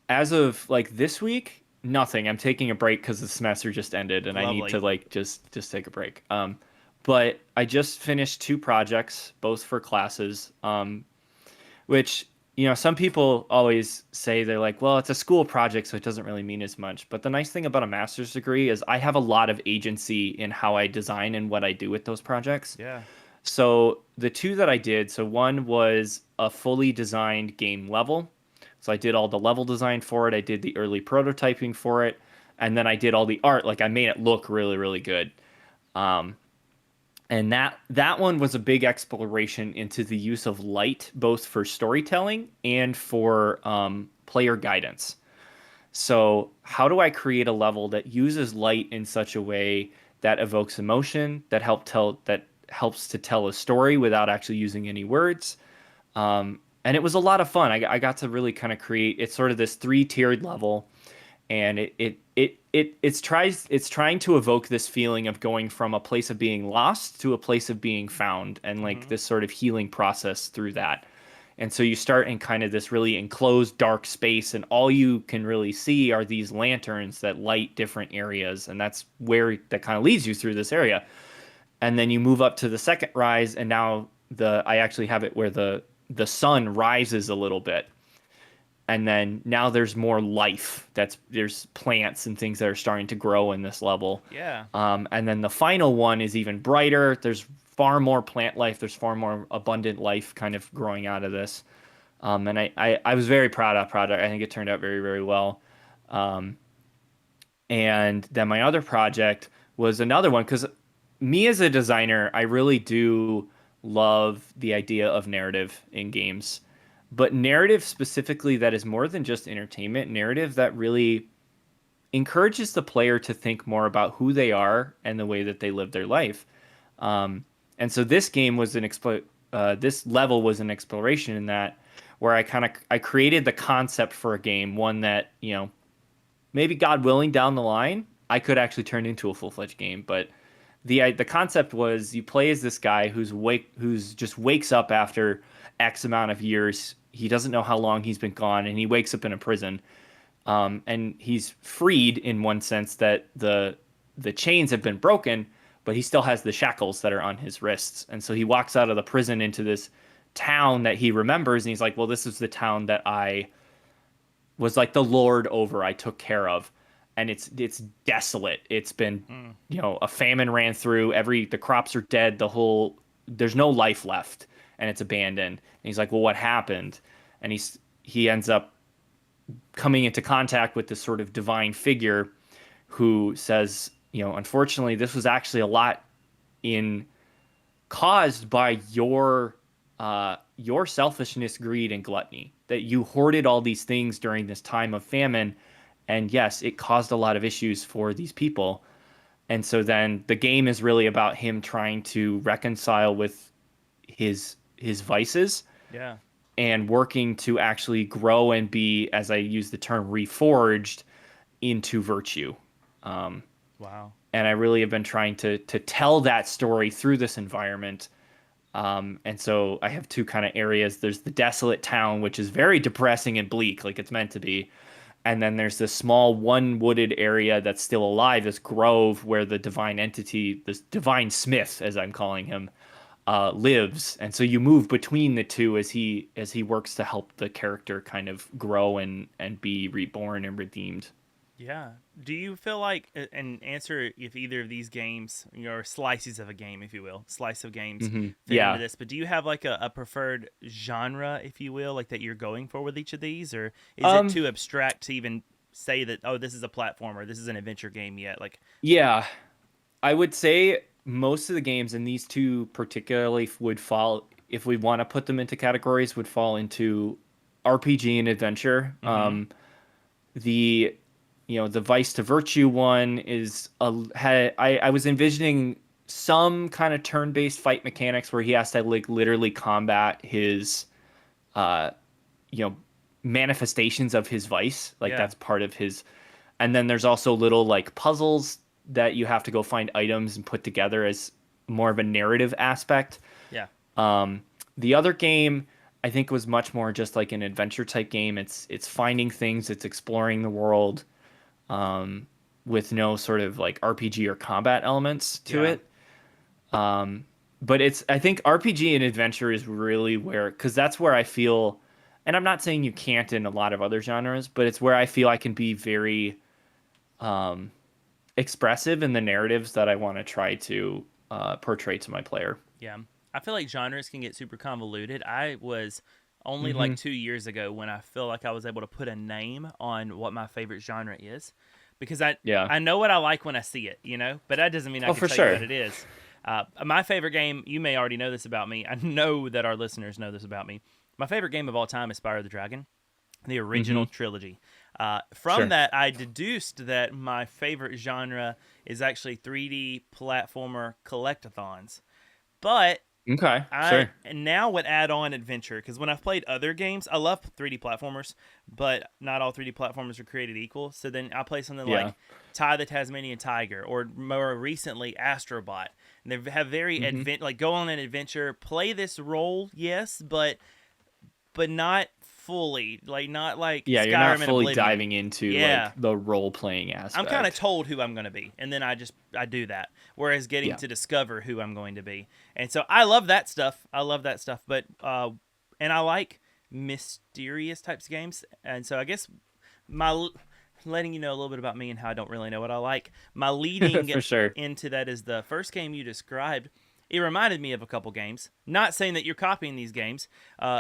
as of like this week, nothing. I'm taking a break because the semester just ended and I need to Lovely. like just take a break. But I just finished two projects, both for classes. Which you know some people always say they're like, well, it's a school project, so it doesn't really mean as much. But the nice thing about a master's degree is I have a lot of agency in how I design and what I do with those projects. Yeah. So the two that I did, so one was a fully designed game level. So I did all the level design for it. I did the early prototyping for it, and then I did all the art. Like I made it look really, really good. Um, and that one was a big exploration into the use of light, both for storytelling and for player guidance. So how do I create a level that uses light in such a way that evokes emotion, that helps to tell a story without actually using any words? And it was a lot of fun. I got to really kind of create. It's sort of this three-tiered level, and it's trying to evoke this feeling of going from a place of being lost to a place of being found, and like Hmm. this sort of healing process through that. And so you start in kind of this really enclosed dark space, and all you can really see are these lanterns that light different areas, and that's where that kind of leads you through this area. And then you move up to the second rise, and now the I actually have it where the sun rises a little bit, And then now there's more life. There's plants and things that are starting to grow in this level. Yeah. And then the final one is even brighter. There's far more plant life. There's far more abundant life kind of growing out of this. And I was very proud of it. I think it turned out very, very well. Um, and then my other project was another one because me as a designer, I really do love the idea of narrative in games, but narrative specifically that is more than just entertainment, narrative that really encourages the player to think more about who they are and the way that they live their life. Um, and so this game was this level was an exploration in that where I created the concept for a game, one that, maybe God willing down the line, I could actually turn into a full-fledged game. But the concept was you play as this guy who's just wakes up after X amount of years. He doesn't know how long he's been gone, and he wakes up in a prison. And he's freed in one sense that the chains have been broken, but he still has the shackles that are on his wrists. And so he walks out of the prison into this town that he remembers, and he's like, "Well, this is the town that I was like the lord over. I took care of." And it's desolate. It's been, Mm. a famine ran through. The crops are dead. There's no life left, and it's abandoned. And he's like, "Well, what happened?" And he ends up coming into contact with this sort of divine figure who says, unfortunately, this was actually a lot in caused by your selfishness, greed, and gluttony. That you hoarded all these things during this time of famine, and yes, it caused a lot of issues for these people. And so then the game is really about him trying to reconcile with his vices Yeah. and working to actually grow and be, as I use the term, reforged into virtue. Um, Wow. and I really have been trying to tell that story through this environment. And so I have two kind of areas. There's the desolate town, which is very depressing and bleak, like it's meant to be. And then there's this small one wooded area that's still alive, this grove where the divine entity, this divine smith, as I'm calling him, lives. And so you move between the two as he works to help the character kind of grow and be reborn and redeemed. Yeah. Do you feel like, and answer if either of these games, or slices of a game, if you will, slice of games fit into Yeah. this, but do you have like a preferred genre, if you will, like that you're going for with each of these? Or is it Um, too abstract to even say that, oh, this is a platformer, this is an adventure game yet? Like, yeah. I would say most of the games, and these two particularly would fall, if we want to put them into categories, would fall into RPG and adventure. mm-hmm. The the Vice to Virtue one I was envisioning some kind of turn-based fight mechanics where he has to like literally combat his uh you know manifestations of his vice, like Yeah. that's part of his. And then there's also little like puzzles that you have to go find items and put together as more of a narrative aspect. Yeah. um the other game I think was much more just like an adventure type game. It's finding things, it's exploring the world, um, with no sort of like RPG or combat elements to Yeah. it. But I think RPG and adventure is really where, because that's where I feel, and I'm not saying you can't in a lot of other genres, but it's where I feel I can be very expressive in the narratives that I want to try to portray to my player. Yeah. I feel like genres can get super convoluted. I was only like Hmm. 2 years ago when I feel like I was able to put a name on what my favorite genre is, because I Yeah. I know what I like when I see it, but that doesn't mean I Oh, can for tell you sure. what it is. My favorite game, you may already know this about me. I know that our listeners know this about me. My favorite game of all time is Spyro the Dragon, the original Hmm. trilogy. From Sure. that, I deduced that my favorite genre is actually 3D platformer collectathons. But Okay. I Sure. now would add on adventure, because when I've played other games, I love 3D platformers, but not all 3D platformers are created equal. So then I play something Yeah. like Ty the Tasmanian Tiger, or more recently Astrobot, and they have very Hmm. like go on an adventure, play this role, yes, but not fully, like not like Yeah, you're not Skyrim and fully Oblivion. diving into Yeah, like the role playing I'm kind of aspect. told who I'm going to be, and then I do that. Whereas getting Yeah. to discover who I'm going to be, and so I love that stuff. I love that stuff. But and I like mysterious types of games. And so I guess my letting you know a little bit about me and how I don't really know what I like. My leading For sure. into that is the first game you described. It reminded me of a couple games. Not saying that you're copying these games.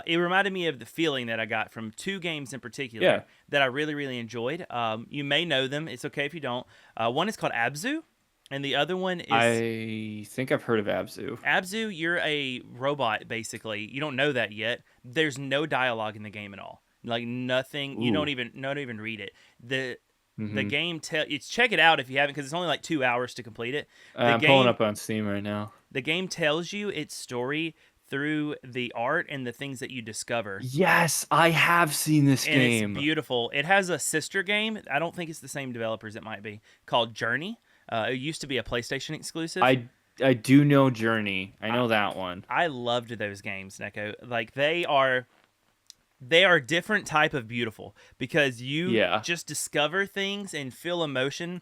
It reminded me of the feeling that I got from two games in particular Yeah. that I really, really enjoyed. You may know them. It's okay if you don't. One is called Abzu, and the other one is I think I've heard of Abzu. Abzu. You're a robot, basically. You don't know that yet. There's no dialogue in the game at all. Like nothing. You Ooh. don't even read it. The Mm-hmm. game it's check it out if you haven't because it's only like 2 hours to complete it. The I'm pulling game up on Steam right now. the game tells you its story through the art and the things that you discover. Yes, I have seen this And it's game. beautiful. It has a sister game. I don't think it's the same developers. It might be called Journey. It used to be a PlayStation exclusive. I do know Journey. I I, know that one. I loved those games, Neko. Like they are a different type of beautiful because you Yeah. just discover things and feel emotion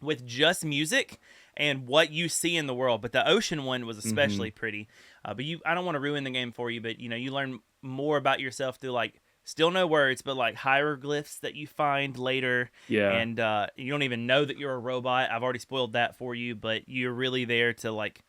with just music and what you see in the world. But the ocean one was Mm-hmm. especially pretty. But I don't want to ruin the game for you. But you learn more about yourself through like still no words, but like hieroglyphs that you find later. Yeah, And you don't even know that you're a robot. I've already spoiled that for you, but you're really there to like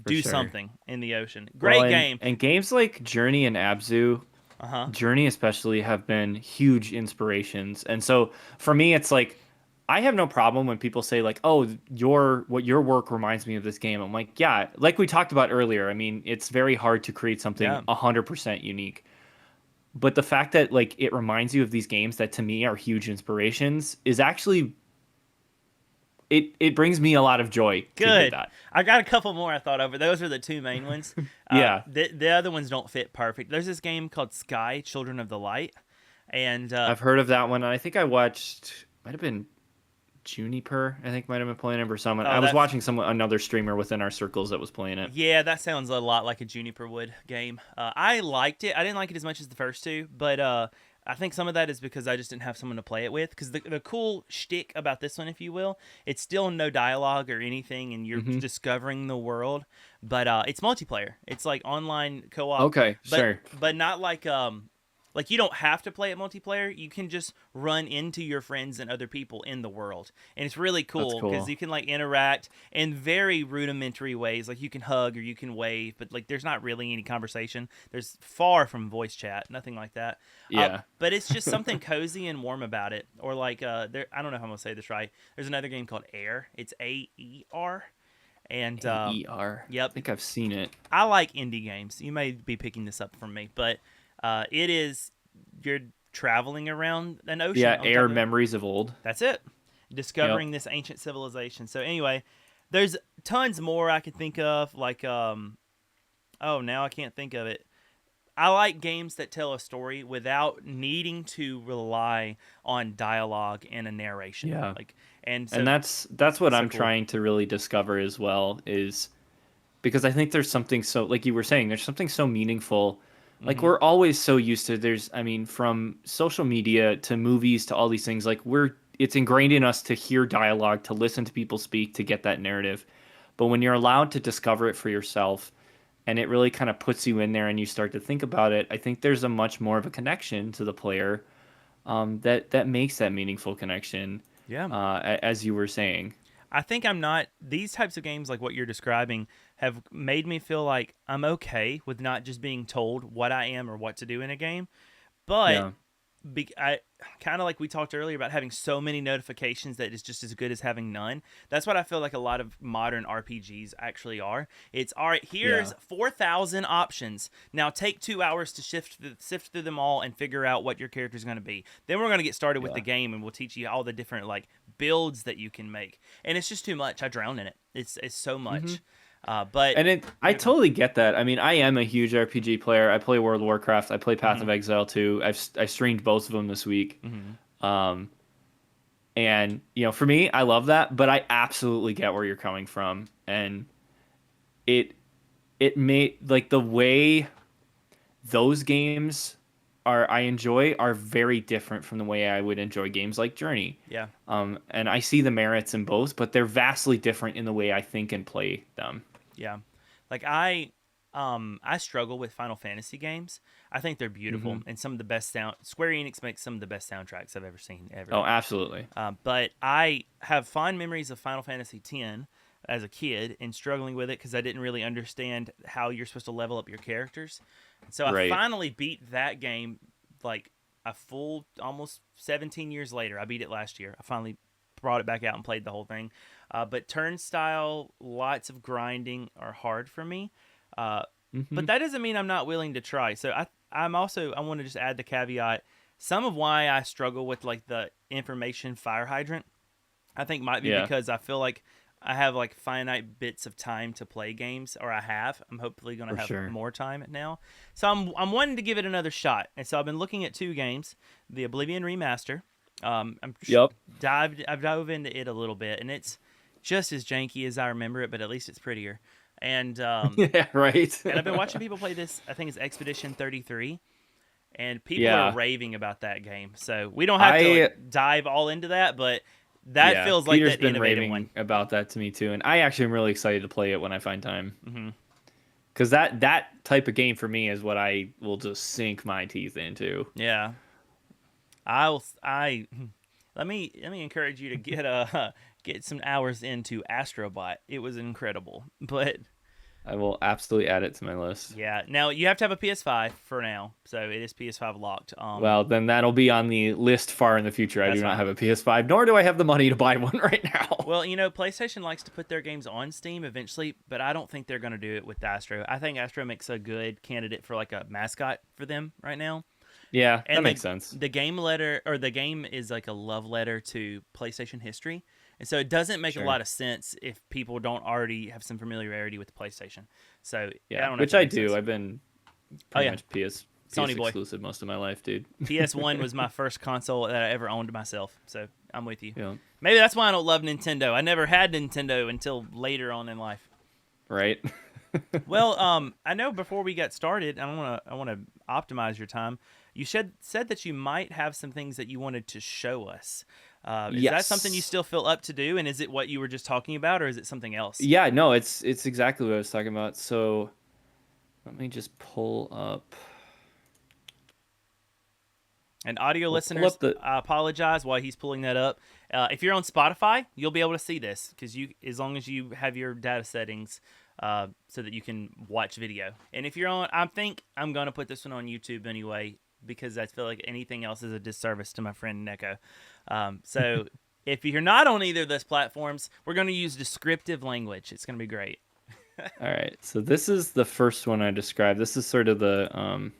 for do sure. something in the ocean. Well, Great game. and games like Journey and Abzu, Uh huh. Journey especially, have been huge inspirations. And so for me, it's like I have no problem when people say like, "Oh, your work reminds me of this game." I'm like, "Yeah, like we talked about earlier. I mean, it's very hard to create something Yeah. 100% unique." But the fact that like it reminds you of these games that to me are huge inspirations is actually it brings me a lot of joy to hear Good. that. I got a couple more I thought over. Those are the two main ones. Yeah, The other ones don't fit perfect. There's this game called Sky Children of the Light, and I've heard of that one. I think I watched might have been Juniper. I think might have been playing it for someone. oh I was that watching another streamer within our circles that was playing it. yeah, that sounds a lot like a Juniper Wood game. I liked it. I didn't like it as much as the first two, but I think some of that is because I just didn't have someone to play it with. Because the cool shtick about this one, if you will, it's still no dialogue or anything, and you're Hmm. discovering the world. But it's multiplayer. It's like online co-op, Okay, but sure. not like you don't have to play it multiplayer. You can just run into your friends and other people in the world, and it's really That's cool because cool. you can like interact in very rudimentary ways. Like you can hug or you can wave, but like there's not really any conversation. There's far from voice chat, nothing like that. Yeah. But it's just something cozy and warm about it. Or like there, I don't know if I'm gonna say this right. There's another game called Air. It's AER, and AER. I yep, think I've seen it. I like indie games. You may be picking this up from me, but it is you're traveling around an ocean Yeah, on top Air of it. Memories of Old. That's it. Yep. Discovering this ancient civilization. So anyway, there's tons more I could think of. Like oh now I can't think of it. I like games that tell a story without needing to rely on dialogue and a narration. Yeah. Like and And so that's what so I'm cool. trying to really discover as well is because I think there's something so like you were saying there's something so meaningful. Like Hmm. we're always so used to there's I mean from social media to movies to all these things like it's ingrained in us to hear dialogue, to listen to people speak, to get that narrative. But when you're allowed to discover it for yourself and it really kind of puts you in there and you start to think about it, I think there's a much more of a connection to the player that makes that meaningful connection, Yeah. as you were saying. I think I'm not. These types of games, like what you're describing, have made me feel like I'm okay with not just being told what I am or what to do in a game. But Yeah. I kind of like we talked earlier about having so many notifications that is just as good as having none. That's what I feel like a lot of modern RPGs actually are. It's all right. Yeah. Here's 4,000 options. Now take 2 hours to sift through them all and figure out what your character is going to be. Then we're going to get started with the Yeah. game and we'll teach you all the different like builds that you can make. And it's just too much. I drown in it. It's so Hmm. much. But I totally get that. I mean, I am a huge RPG player. I play World of Warcraft. I play Path mm-hmm, of Exile too. I streamed both of them this week. mm-hmm. Um, and for me, I love that, but I absolutely get where you're coming from, and it it made like the way those games I enjoy are very different from the way I would enjoy games like Journey. Yeah. And I see the merits in both, but they're vastly different in the way I think and play them. Yeah. Like I I struggle with Final Fantasy games. I think they're beautiful and some of the best sound. Square Enix makes some of the best soundtracks I've ever seen ever. Oh, absolutely. But I have fond memories of Final Fantasy X as a kid and struggling with it because I didn't really understand how you're supposed to level up your characters. So I Right. finally beat that game like a full almost 17 years later. I beat it last year. I finally brought it back out and played the whole thing. But turnstile, lots of grinding are hard for me. Hmm. But that doesn't mean I'm not willing to try. So I want to just add the caveat. Some of why I struggle with like the information fire hydrant, I think might be Yeah. because I feel like I have like finite bits of time to play games, or I have. I'm hopefully going to For have sure. more time now. So I'm wanting to give it another shot. And so I've been looking at two games, the Oblivion remaster. Yep. I've dove into it a little bit, and it's just as janky as I remember it, but at least it's prettier. And Yeah. Right. and I've been watching people play this. I think it's Expedition 33, and people are Yeah. raving about that game. So we don't have to like I dive all into that, but that Yeah. feels like Peter's that been innovative one. raving about that to me too, and I actually am really excited to play it when I find time. Hmm. Because that type of game for me is what I will just sink my teeth into. Yeah, I let me encourage you to get some hours into Astrobot. It was incredible, but I will absolutely add it to my list. yeah. Now you have to have a PS5 for now, so it is PS5 locked. Well, then that'll be on the list far in the future. I That's do not fine. have a PS5, nor do I have the money to buy one right now. Well, PlayStation likes to put their games on Steam eventually, but I don't think they're going to do it with Astro. I think Astro makes a good candidate for like a mascot for them right now. Yeah, that And makes sense. the game letter or the game is like a love letter to PlayStation history. And so it doesn't make a Sure. lot of sense if people don't already have some familiarity with the PlayStation. So I Yeah, don't know if which that I makes do. sense. I've been Oh pretty yeah, much PS Sony boy. exclusive most of my life, dude. PS1 was my first console that I ever owned myself. So I'm with you. Yeah. Maybe that's why I don't love Nintendo. I never had Nintendo until later on in life. Right. Well, I know before we get started, I want to optimize your time. You said that you might have some things that you wanted to show us. Is that something you Yes. still feel up to do? And is it what you were just talking about, or is it something else? Yeah, no, it's exactly what I was talking about. So let me just pull up. And audio We'll pull listeners, up the. I apologize while he's pulling that up. If you're on Spotify, you'll be able to see this because as long as you have your data settings, so that you can watch video. And if you're on, I think I'm gonna put this one on YouTube anyway because I feel like anything else is a disservice to my friend Neko. So if you're not on either of those platforms, we're gonna use descriptive language. It's gonna be great. All right. So this is the first one I described. This is sort of the.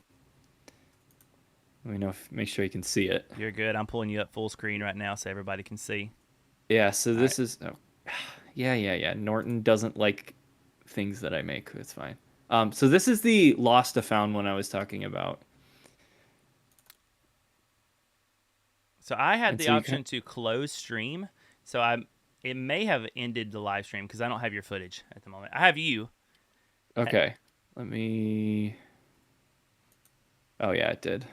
Let me know. Make sure you can see it. You're good. I'm pulling you up full screen right now so everybody can see. Yeah. So All right. this is. Oh, yeah. Norton doesn't like things that I make. It's fine. So this is the lost to found one I was talking about. So I had And the so you option can. to close stream. So it may have ended the live stream because I don't have your footage at the moment. I have you. Okay. Let me. Oh yeah, it did.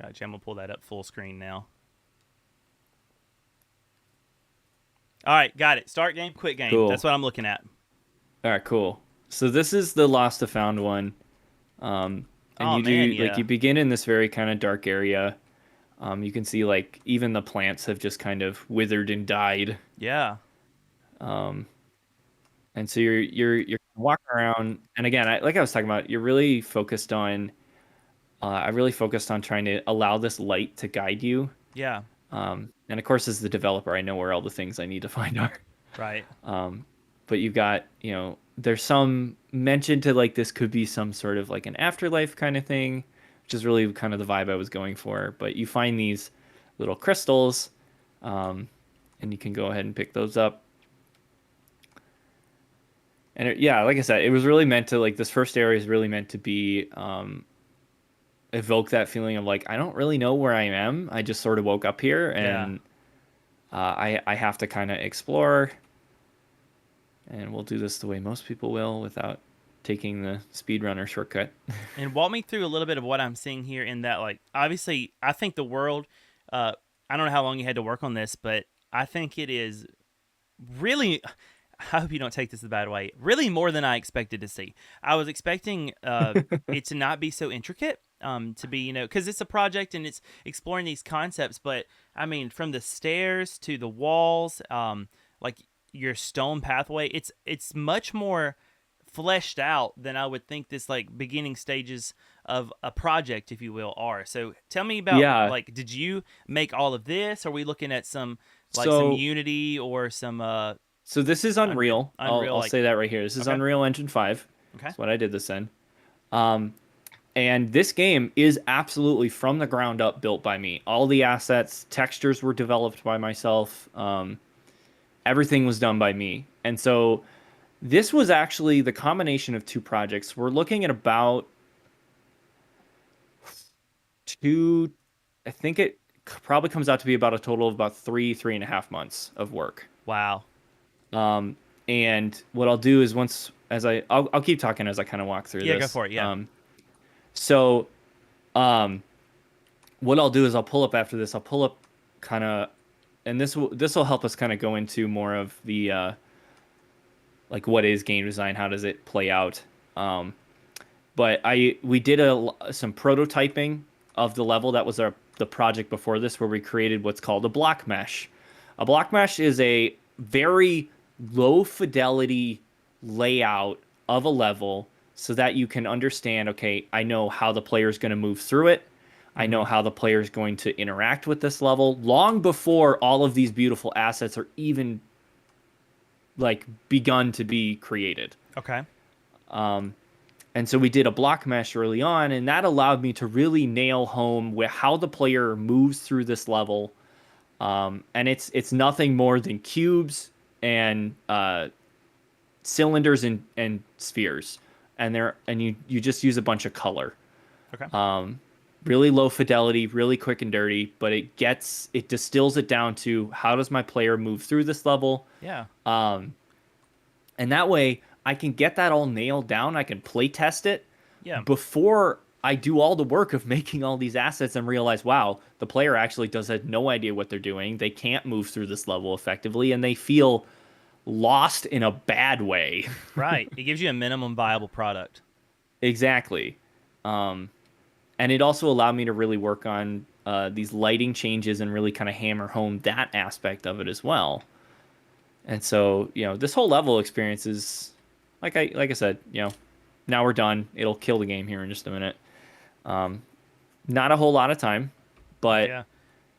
Gotcha. I'm gonna pull that up full screen now. All right, got it. Start game, quit game. That's Cool. what I'm looking at. All right, cool. So this is the lost to found one. And Oh you man, do like yeah, you begin in this very kind of dark area. You can see like even the plants have just kind of withered and died. yeah, And so you're walking around, and again, like I was talking about, you're really focused on. I really focused on trying to allow this light to guide you. yeah. And of course, as the developer, I know where all the things I need to find are. Right. But you've got, there's some mention to like this could be some sort of like an afterlife kind of thing, which is really kind of the vibe I was going for. But you find these little crystals, and you can go ahead and pick those up. And yeah, like I said, it was really meant to like this first area is really meant to be evoke that feeling of like I don't really know where I am. I just sort of woke up here, Yeah. and I have to kind of explore. And we'll do this the way most people will without taking the speedrunner shortcut. And walk me through a little bit of what I'm seeing here. In that, like, obviously, I think the world. I don't know how long you had to work on this, but I think it is really. I hope you don't take this the bad way. Really, more than I expected to see. I was expecting it to not be so intricate. To be, because it's a project and it's exploring these concepts. But I mean, from the stairs to the walls, like your stone pathway, it's much more fleshed out than I would think this like beginning stages of a project, if you will, are. So tell me about, Yeah. like, did you make all of this? Are we looking at some So Unity or some so this is Unreal. Unreal, I'll like, say that right here. This is okay, Unreal Engine 5. okay, That's what I did this in. Um, and this game is absolutely from the ground up built by me. All the assets, textures were developed by myself. Everything was done by me. And so this was actually the combination of two projects. We're looking at about two, I think it probably comes out to be about a total of about 3.5 months of work. wow, Um, and what I'll do is I'll keep talking as I kind of walk through yeah, go this. for it, yeah, So, um, what I'll do is I'll pull up after this. I'll pull up kind of, and this will help us kind of go into more of the like what is game design, how does it play out. But we did some prototyping of the level that was the project before this, where we created what's called a block mesh. A block mesh is a very low fidelity layout of a level so that you can understand, okay, I know how the player is going to move through it. I know how the player is going to interact with this level long before all of these beautiful assets are even like begun to be created. okay, And so we did a block mesh early on, and that allowed me to really nail home with how the player moves through this level. And it's nothing more than cubes and cylinders and spheres, and you just use a bunch of color. okay, Really low fidelity, really quick and dirty, but it distills it down to how does my player move through this level. yeah, And that way I can get that all nailed down. I can play test it yeah, before I do all the work of making all these assets and realize, wow, the player actually does have no idea what they're doing. They can't move through this level effectively, and they feel lost in a bad way. right. It gives you a minimum viable product. Exactly. And it also allowed me to really work on these lighting changes and really kind of hammer home that aspect of it as well. And so, this whole level experience is, like I said, now we're done. It'll kill the game here in just a minute. Not a whole lot of time, but Yeah,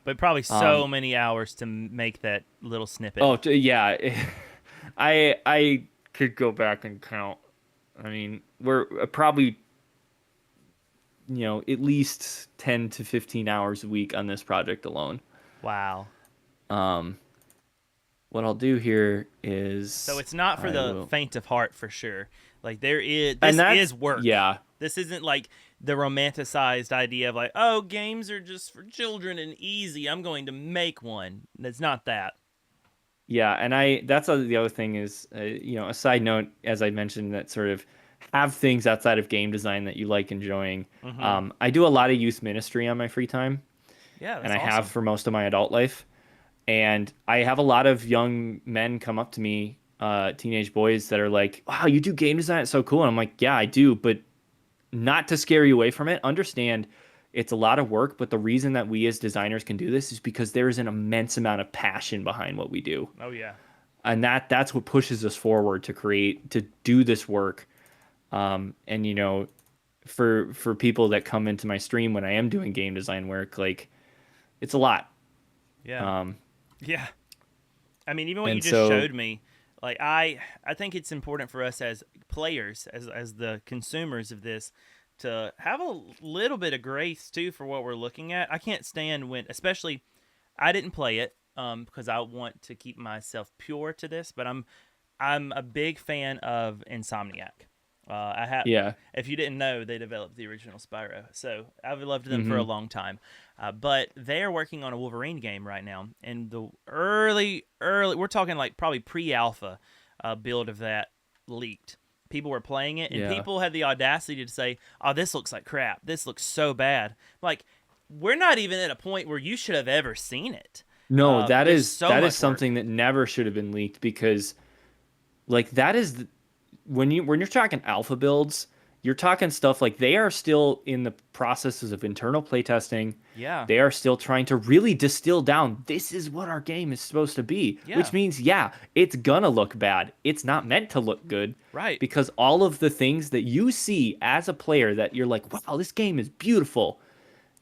but probably so many hours to make that little snippet. oh yeah, I could go back and count. I mean, we're probably at least 10 to 15 hours a week on this project alone. Wow. What I'll do here is So it's not for the faint of heart, for sure. Like, this is work. Yeah. This isn't like the romanticized idea of like, oh, games are just for children and easy, I'm going to make one. It's not that. Yeah, and that's the other thing is, a side note, as I mentioned, that sort of have things outside of game design that you like enjoying. I do a lot of youth ministry on my free time, Yeah, that's and I awesome. have for most of my adult life. And I have a lot of young men come up to me, teenage boys that are like, wow, you do game design? It's so cool. And I'm like, yeah, I do, but not to scare you away from it. Understand it's a lot of work, but the reason that we as designers can do this is because there is an immense amount of passion behind what we do. Oh, yeah. And that's what pushes us forward to do this work. And for people that come into my stream when I am doing game design work, like, it's a lot. Yeah. Yeah. I mean, even what you And just so, showed me, like, I think it's important for us as players, as the consumers of this, to have a little bit of grace too for what we're looking at. I can't stand when, especially, I didn't play it because I want to keep myself pure to this, but I'm a big fan of Insomniac. I have. yeah. If you didn't know, they developed the original Spyro, so I've loved them for a Hmm. long time. But they are working on a Wolverine game right now, and the early, we're talking like probably pre-alpha build of that leaked. People were playing it, and Yeah. people had the audacity to say, "Oh, this looks like crap. This looks so bad." Like, we're not even at a point where you should have ever seen it. No, that There's is so that much is something that never should have been leaked because like that is when you're talking alpha builds, you're talking stuff like they are still in the processes of internal playtesting. Yeah. They are still trying to really distill down this is what our game is supposed to be, Yeah. which means yeah, it's gonna look bad. It's not meant to look good Right. because all of the things that you see as a player that you're like, wow, this game is beautiful,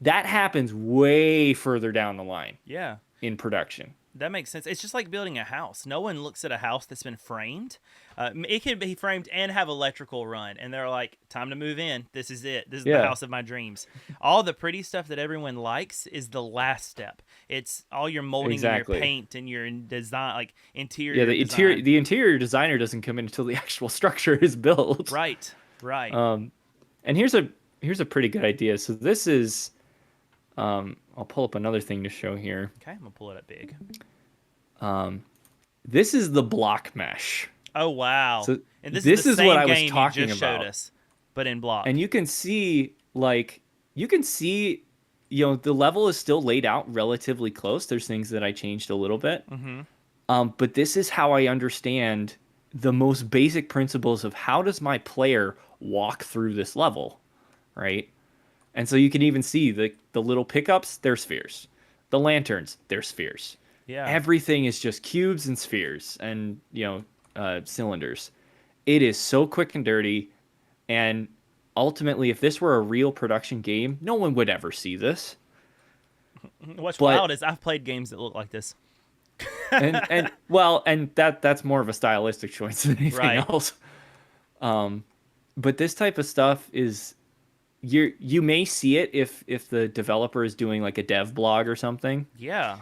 that happens way further down the line Yeah. in production. That makes sense. It's just like building a house. No one looks at a house that's been framed. It can be framed and have electrical run, and they're like, "Time to move in. This is it. This is the Yeah, house of my dreams." All the pretty stuff that everyone likes is the last step. It's all your molding and your exactly. paint and your design, like Yeah, interior design. the interior designer doesn't come in until the actual structure is built. Right. Right. Um, and here's a pretty good idea. So this is I'll pull up another thing to show here. Okay, I'm gonna pull it up big. This is the block mesh. Oh wow! So And this is this the is what same I was game you talking just showed about. us, but in block. And you can see like you can see the level is still laid out relatively close. There's things that I changed a little bit. Mm-hmm. But this is how I understand the most basic principles of how does my player walk through this level, right? And so you can even see the little pickups, they're spheres. The lanterns, they're spheres. Yeah. Everything is just cubes and spheres and cylinders. It is so quick and dirty, and ultimately, if this were a real production game, no one would ever see this. What's But wild is I've played games that look like this. and well, and that's more of a stylistic choice than anything Right. else. But this type of stuff is you may see it if the developer is doing like a dev blog or something, Yeah.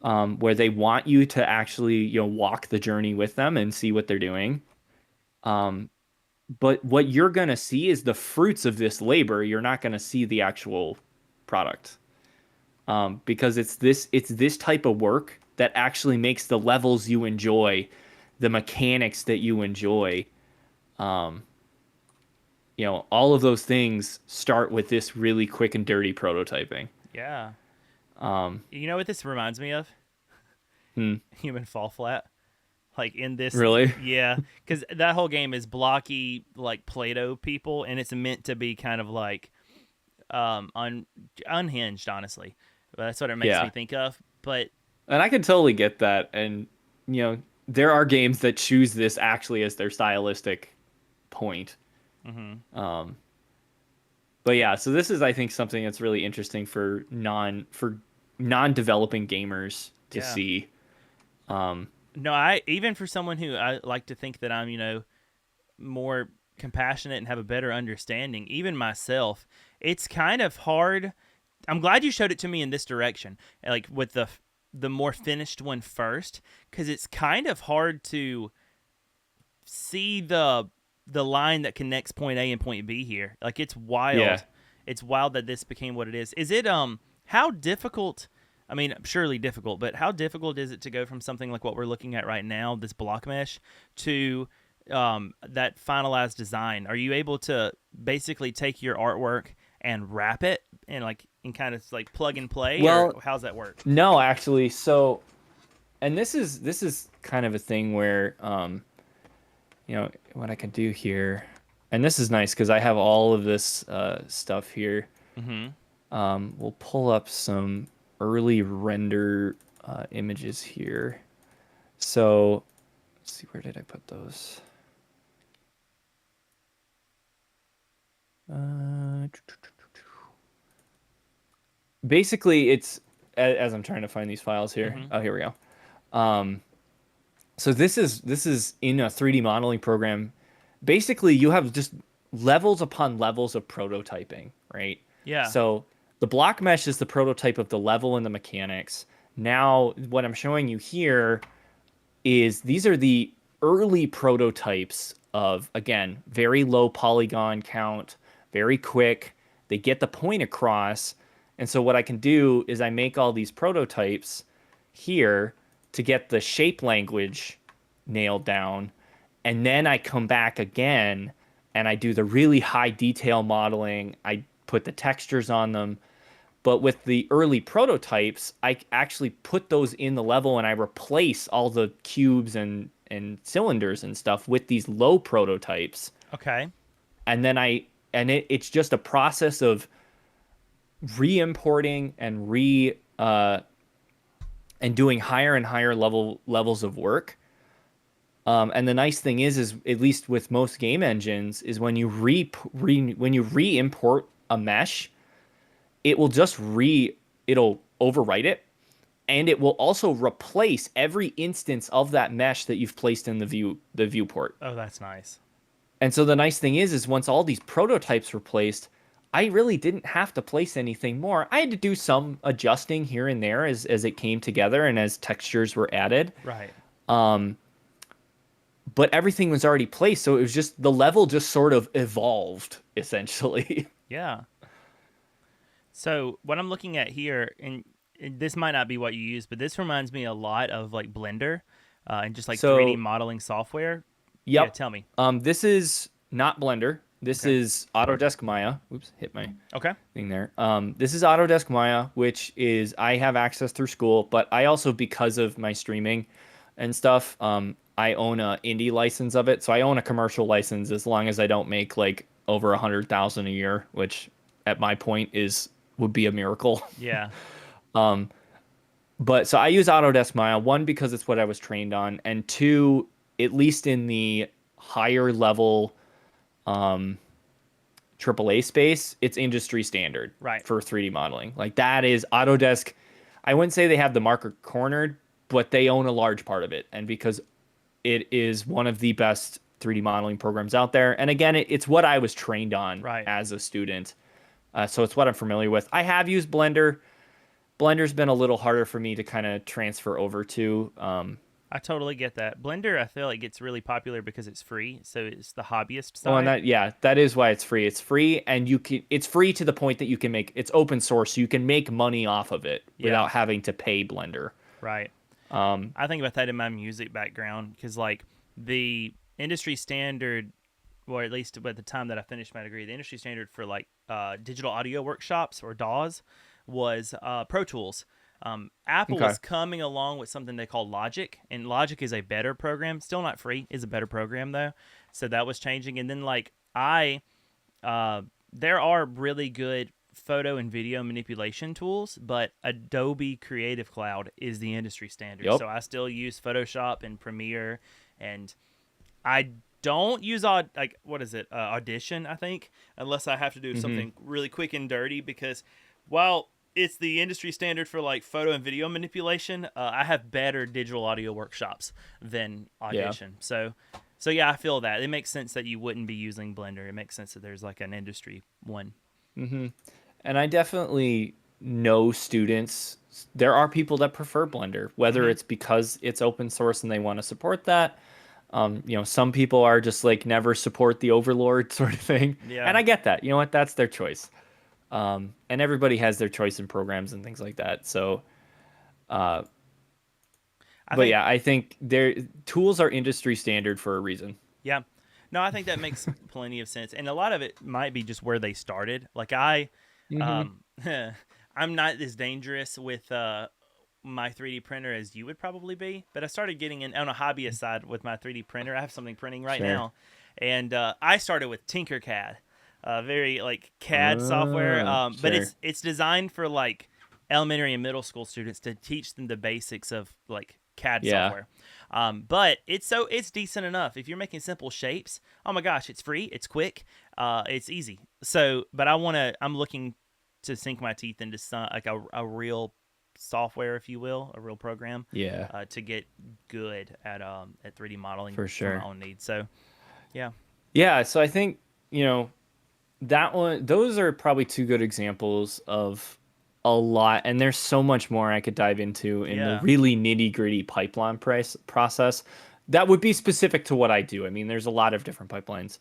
where they want you to actually walk the journey with them and see what they're doing. But what you're gonna see is the fruits of this labor. You're not gonna see the actual product, because it's this type of work that actually makes the levels you enjoy, the mechanics that you enjoy. Um, all of those things start with this really quick and dirty prototyping. Yeah. Um, You know what this reminds me of? hmm, Human Fall Flat. Like in this, really? yeah, because that whole game is blocky, like Play-Doh people, and it's meant to be kind of like unhinged, honestly. But that's what it makes me Yeah. think of. But And I can totally get that. And, there are games that choose this actually as their stylistic point. mhm. Um, but yeah, so this is, I think, something that's really interesting for non-developing gamers to Yeah. see. Um, No, I even for someone who I like to think that I'm, more compassionate and have a better understanding, even myself, it's kind of hard. I'm glad you showed it to me in this direction, like with the more finished one first, because it's kind of hard to see the line that connects point A and point B here. Like it's yeah. wild. It's wild that this became what it is. Is it how difficult? I mean, surely difficult, but how difficult is it to go from something like what we're looking at right now, this block mesh, to that finalized design? Are you able to basically take your artwork and wrap it and kind of like plug and play, or Well, how's that work? no, actually. So, and this is kind of a thing where, what I can do here, and this is nice because I have all of this stuff here. Mm-hmm. We'll pull up some early render images here. So let's see, where did I put those? Uh, Basically, it's as I'm trying to find these files here. Mm-hmm. Oh, here we go. Um, so this is in a 3D modeling program. Basically, you have just levels upon levels of prototyping, right? Yeah. So the block mesh is the prototype of the level and the mechanics. Now, what I'm showing you here is these are the early prototypes of, again, very low polygon count, very quick. They get the point across. And so what I can do is I make all these prototypes here to get the shape language nailed down. And then I come back again and I do the really high detail modeling. I put the textures on them. But with the early prototypes, I actually put those in the level and I replace all the cubes and cylinders and stuff with these low prototypes. Okay. And then it's just a process of re-importing and and doing higher and higher levels of work. And the nice thing is at least with most game engines, is when you when you re-import a mesh, it will it'll overwrite it, and it will also replace every instance of that mesh that you've placed in the viewport. Oh, that's nice. And so the nice thing is once all these prototypes were placed, I really didn't have to place anything more. I had to do some adjusting here and there as it came together and as textures were added. Right. But everything was already placed, so it was just the level just sort of evolved essentially. Yeah. So what I'm looking at here, and this might not be what you use, but this reminds me a lot of like Blender, and just like So, 3D modeling software. Yeah, yep. tell me. This is not Blender. This Okay. is Autodesk Maya. Oops, hit my Okay. thing there. This is Autodesk Maya, which is I have access through school, but I also, because of my streaming and stuff, I own a indie license of it. So I own a commercial license as long as I don't make like over 100,000 a year, which at my point would be a miracle. Yeah. But so I use Autodesk Maya, one, because it's what I was trained on, and two, at least in the higher level AAA space, it's industry standard Right. for 3D modeling. Like that is Autodesk. I wouldn't say they have the market cornered, but they own a large part of it. And because it is one of the best 3D modeling programs out there. And again, it's what I was trained on Right. as a student. So it's what I'm familiar with. I have used Blender. Blender's been a little harder for me to kind of transfer over to. I totally get that. Blender, I feel like gets really popular because it's free, so it's the hobbyist Well, and side. that is why it's free. It's free, and it's free to the point that you can it's open source, so you can make money off of it Yeah. without having to pay Blender. Right. I think about that in my music background because, like, the industry standard, or at least at the time that I finished my degree, the industry standard for like digital audio workshops or DAWs was Pro Tools. Apple Okay. was coming along with something they call Logic, and Logic is a better program. Still not free, is a better program though. So that was changing, and then like there are really good photo and video manipulation tools, but Adobe Creative Cloud is the industry standard. Yep. So I still use Photoshop and Premiere, and I don't use like what is it, Audition, I think, unless I have to do something really quick and dirty. Because while it's the industry standard for like photo and video manipulation, I have better digital audio workshops than Audition. So yeah, I feel that it makes sense that you wouldn't be using Blender. It makes sense that there's like an industry one. And I definitely know students. There are people that prefer Blender, whether it's because it's open source and they want to support that. Some people are just like never support the overlord sort of thing. Yeah. And I get that. You know what? That's their choice. And everybody has their choice in programs and things like that. So, I but think, yeah, I think their tools are industry standard for a reason. yeah. No, I think that makes plenty of sense, and a lot of it might be just where they started. Like um, I'm not as dangerous with my 3D printer as you would probably be, but I started getting in on a hobbyist side with my 3D printer. I have something printing right Sure. now, and I started with Tinkercad, very like CAD software, but Sure. it's designed for like elementary and middle school students to teach them the basics of like CAD Yeah. software. But it's decent enough if you're making simple shapes. Oh my gosh, it's free, it's quick, it's easy. So, but I'm looking to sink my teeth into some like a real software, if you will, a real program, Yeah, to get good at 3D modeling for sure. my own needs. So, yeah, Yeah, so I think, that one, those are probably two good examples of a lot, and there's so much more I could dive into in the Yeah. really nitty-gritty pipeline process that would be specific to what I do. I mean, there's a lot of different pipelines.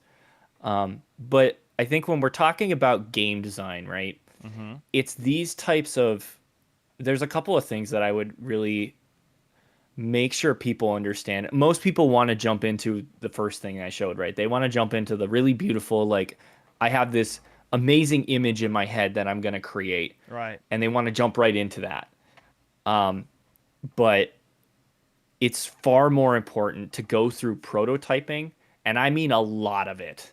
But I think when we're talking about game design, right? It's these types of there's a couple of things that I would really make sure people understand. Most people want to jump into the first thing I showed, right? They want to jump into the really beautiful, like, I have this amazing image in my head that I'm going to create, right, and they want to jump right into that. But it's far more important to go through prototyping, and I mean a lot of it.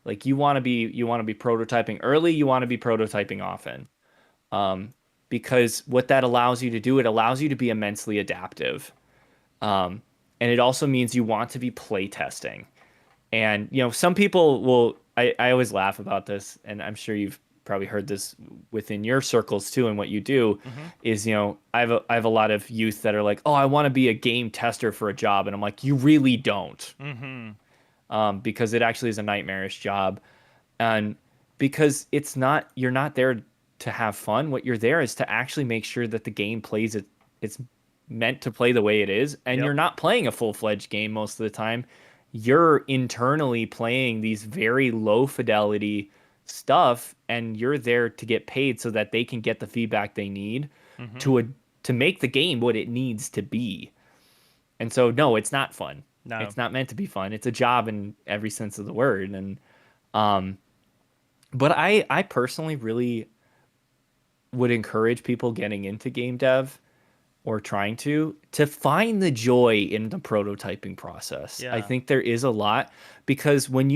Like you want to be prototyping early, you want to be prototyping often. Um, because what that allows you to do, it allows you to be immensely adaptive. Um, and it also means you want to be playtesting. And some people will. I always laugh about this, and I'm sure you've probably heard this within your circles too. And what you do Hmm. is, I have a lot of youth that are like, "Oh, I want to be a game tester for a job," and I'm like, "You really don't," Hmm. because it actually is a nightmarish job, and because you're not there to have fun. What you're there is to actually make sure that the game plays it. It's meant to play the way it is, and you're Yep. not playing a full-fledged game most of the time. You're internally playing these very low fidelity stuff, and you're there to get paid so that they can get the feedback they need Hmm. to a, to make the game what it needs to be. And so no, it's not fun. No. It's not meant to be fun. It's a job in every sense of the word. And um but I personally really would encourage people getting into game dev or trying to find the joy in the prototyping process. I Yeah. think there is a lot because when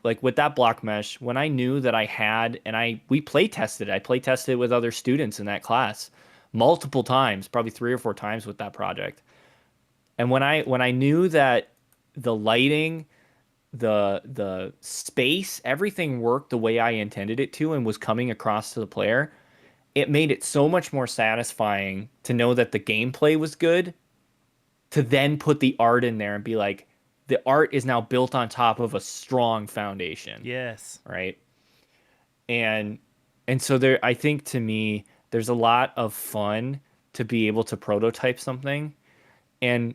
like with that block mesh, when I knew that I had and we play tested, I play tested with other students in that class multiple times, probably 3 or 4 times with that project. And when I knew that the lighting, the space, everything worked the way I intended it to and was coming across to the player, it made it so much more satisfying to know that the gameplay was good, to then put the art in there and be like, the art is now built on top of a strong foundation, Yes. right? And so there, I think to me, there's a lot of fun to be able to prototype something. And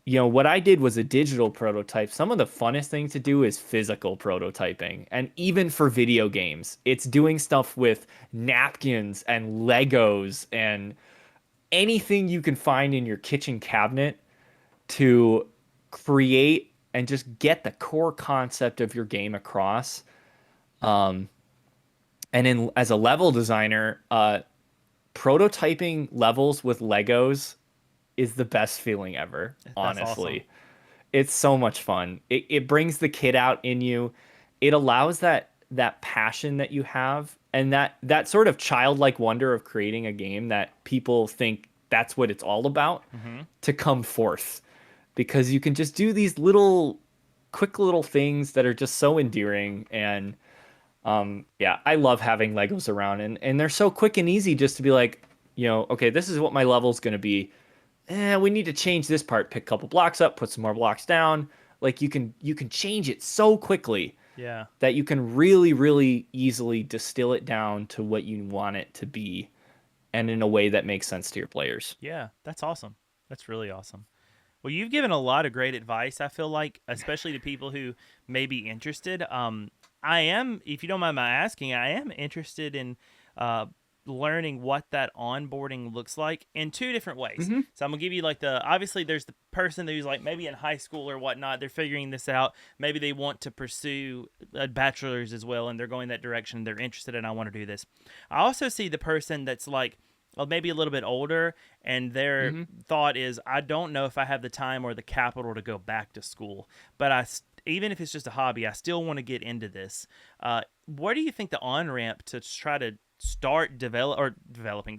what I did was a digital prototype. Some of the funnest thing to do is physical prototyping. And even for video games, it's doing stuff with napkins and Legos and anything you can find in your kitchen cabinet to create and just get the core concept of your game across. Um, and in as a level designer, prototyping levels with Legos is the best feeling ever, That's awesome. honestly. It's so much fun. It brings the kid out in you. It allows that passion that you have and that sort of childlike wonder of creating a game that people think that's what it's all about Hmm. to come forth because you can just do these little quick little things that are just so endearing. And yeah, I love having Legos around, and they're so quick and easy just to be like, okay, this is what my level's going to be. We need to change this part, pick a couple blocks up, put some more blocks down. Like you can change it so quickly Yeah. that you can really, really easily distill it down to what you want it to be and in a way that makes sense to your players. Yeah. That's awesome. That's really awesome. Well, you've given a lot of great advice, I feel like, especially to people who may be interested. I am, if you don't mind my asking, I am interested in uh, learning what that onboarding looks like in two different ways. Hmm. So I'm gonna give you like obviously there's the person who's like maybe in high school or whatnot, they're figuring this out. Maybe they want to pursue a bachelor's as well, and they're going that direction. They're interested, and I want to do this. I also see the person that's like, well, maybe a little bit older, and their Hmm. thought is, I don't know if I have the time or the capital to go back to school, but even if it's just a hobby, I still want to get into this. What do you think the on ramp to try to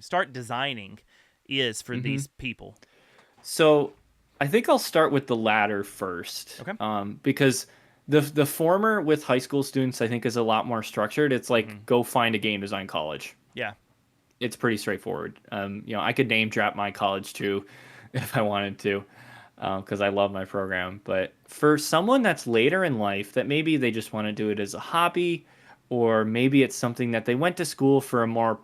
start designing is for Hmm. these people? So I think I'll start with the latter first, Okay. because the former with high school students I think is a lot more structured. It's like Hmm. go find a game design college. Yeah. It's pretty straightforward. I could name drop my college too if I wanted to, because I love my program. But for someone that's later in life, that maybe they just want to do it as a hobby, or maybe it's something that they went to school for a more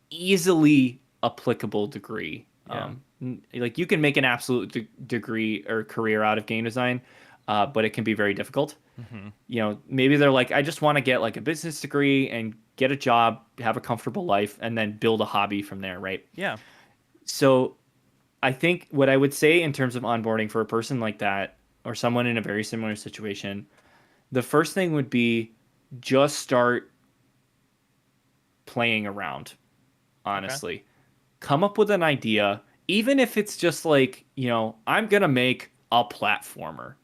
easily applicable degree. Yeah. Like you can make an absolute degree or career out of game design, but it can be very difficult. Hmm. Maybe they're like, I just want to get like a business degree and get a job, have a comfortable life, and then build a hobby from there, right? Yeah. So I think what I would say in terms of onboarding for a person like that or someone in a very similar situation, the first thing would be just start playing around, Okay. honestly. Come up with an idea. even if it's just like, I'm gonna make a platformer.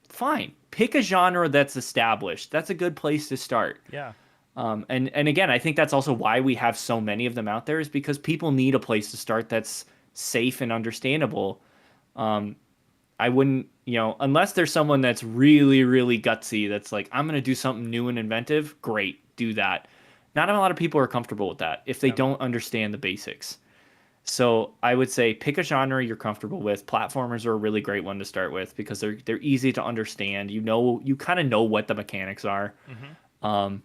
Fine. Pick a genre that's established. That's a good place to start. Yeah. And again, I think that's also why we have so many of them out there is because people need a place to start that's safe and understandable. I wouldn't, unless there's someone that's really, really gutsy, that's like, I'm going to do something new and inventive, great, do that. Not a lot of people are comfortable with that if they Yeah. don't understand the basics. So I would say pick a genre you're comfortable with. Platformers are a really great one to start with because they're easy to understand. You kind of know what the mechanics are. Hmm.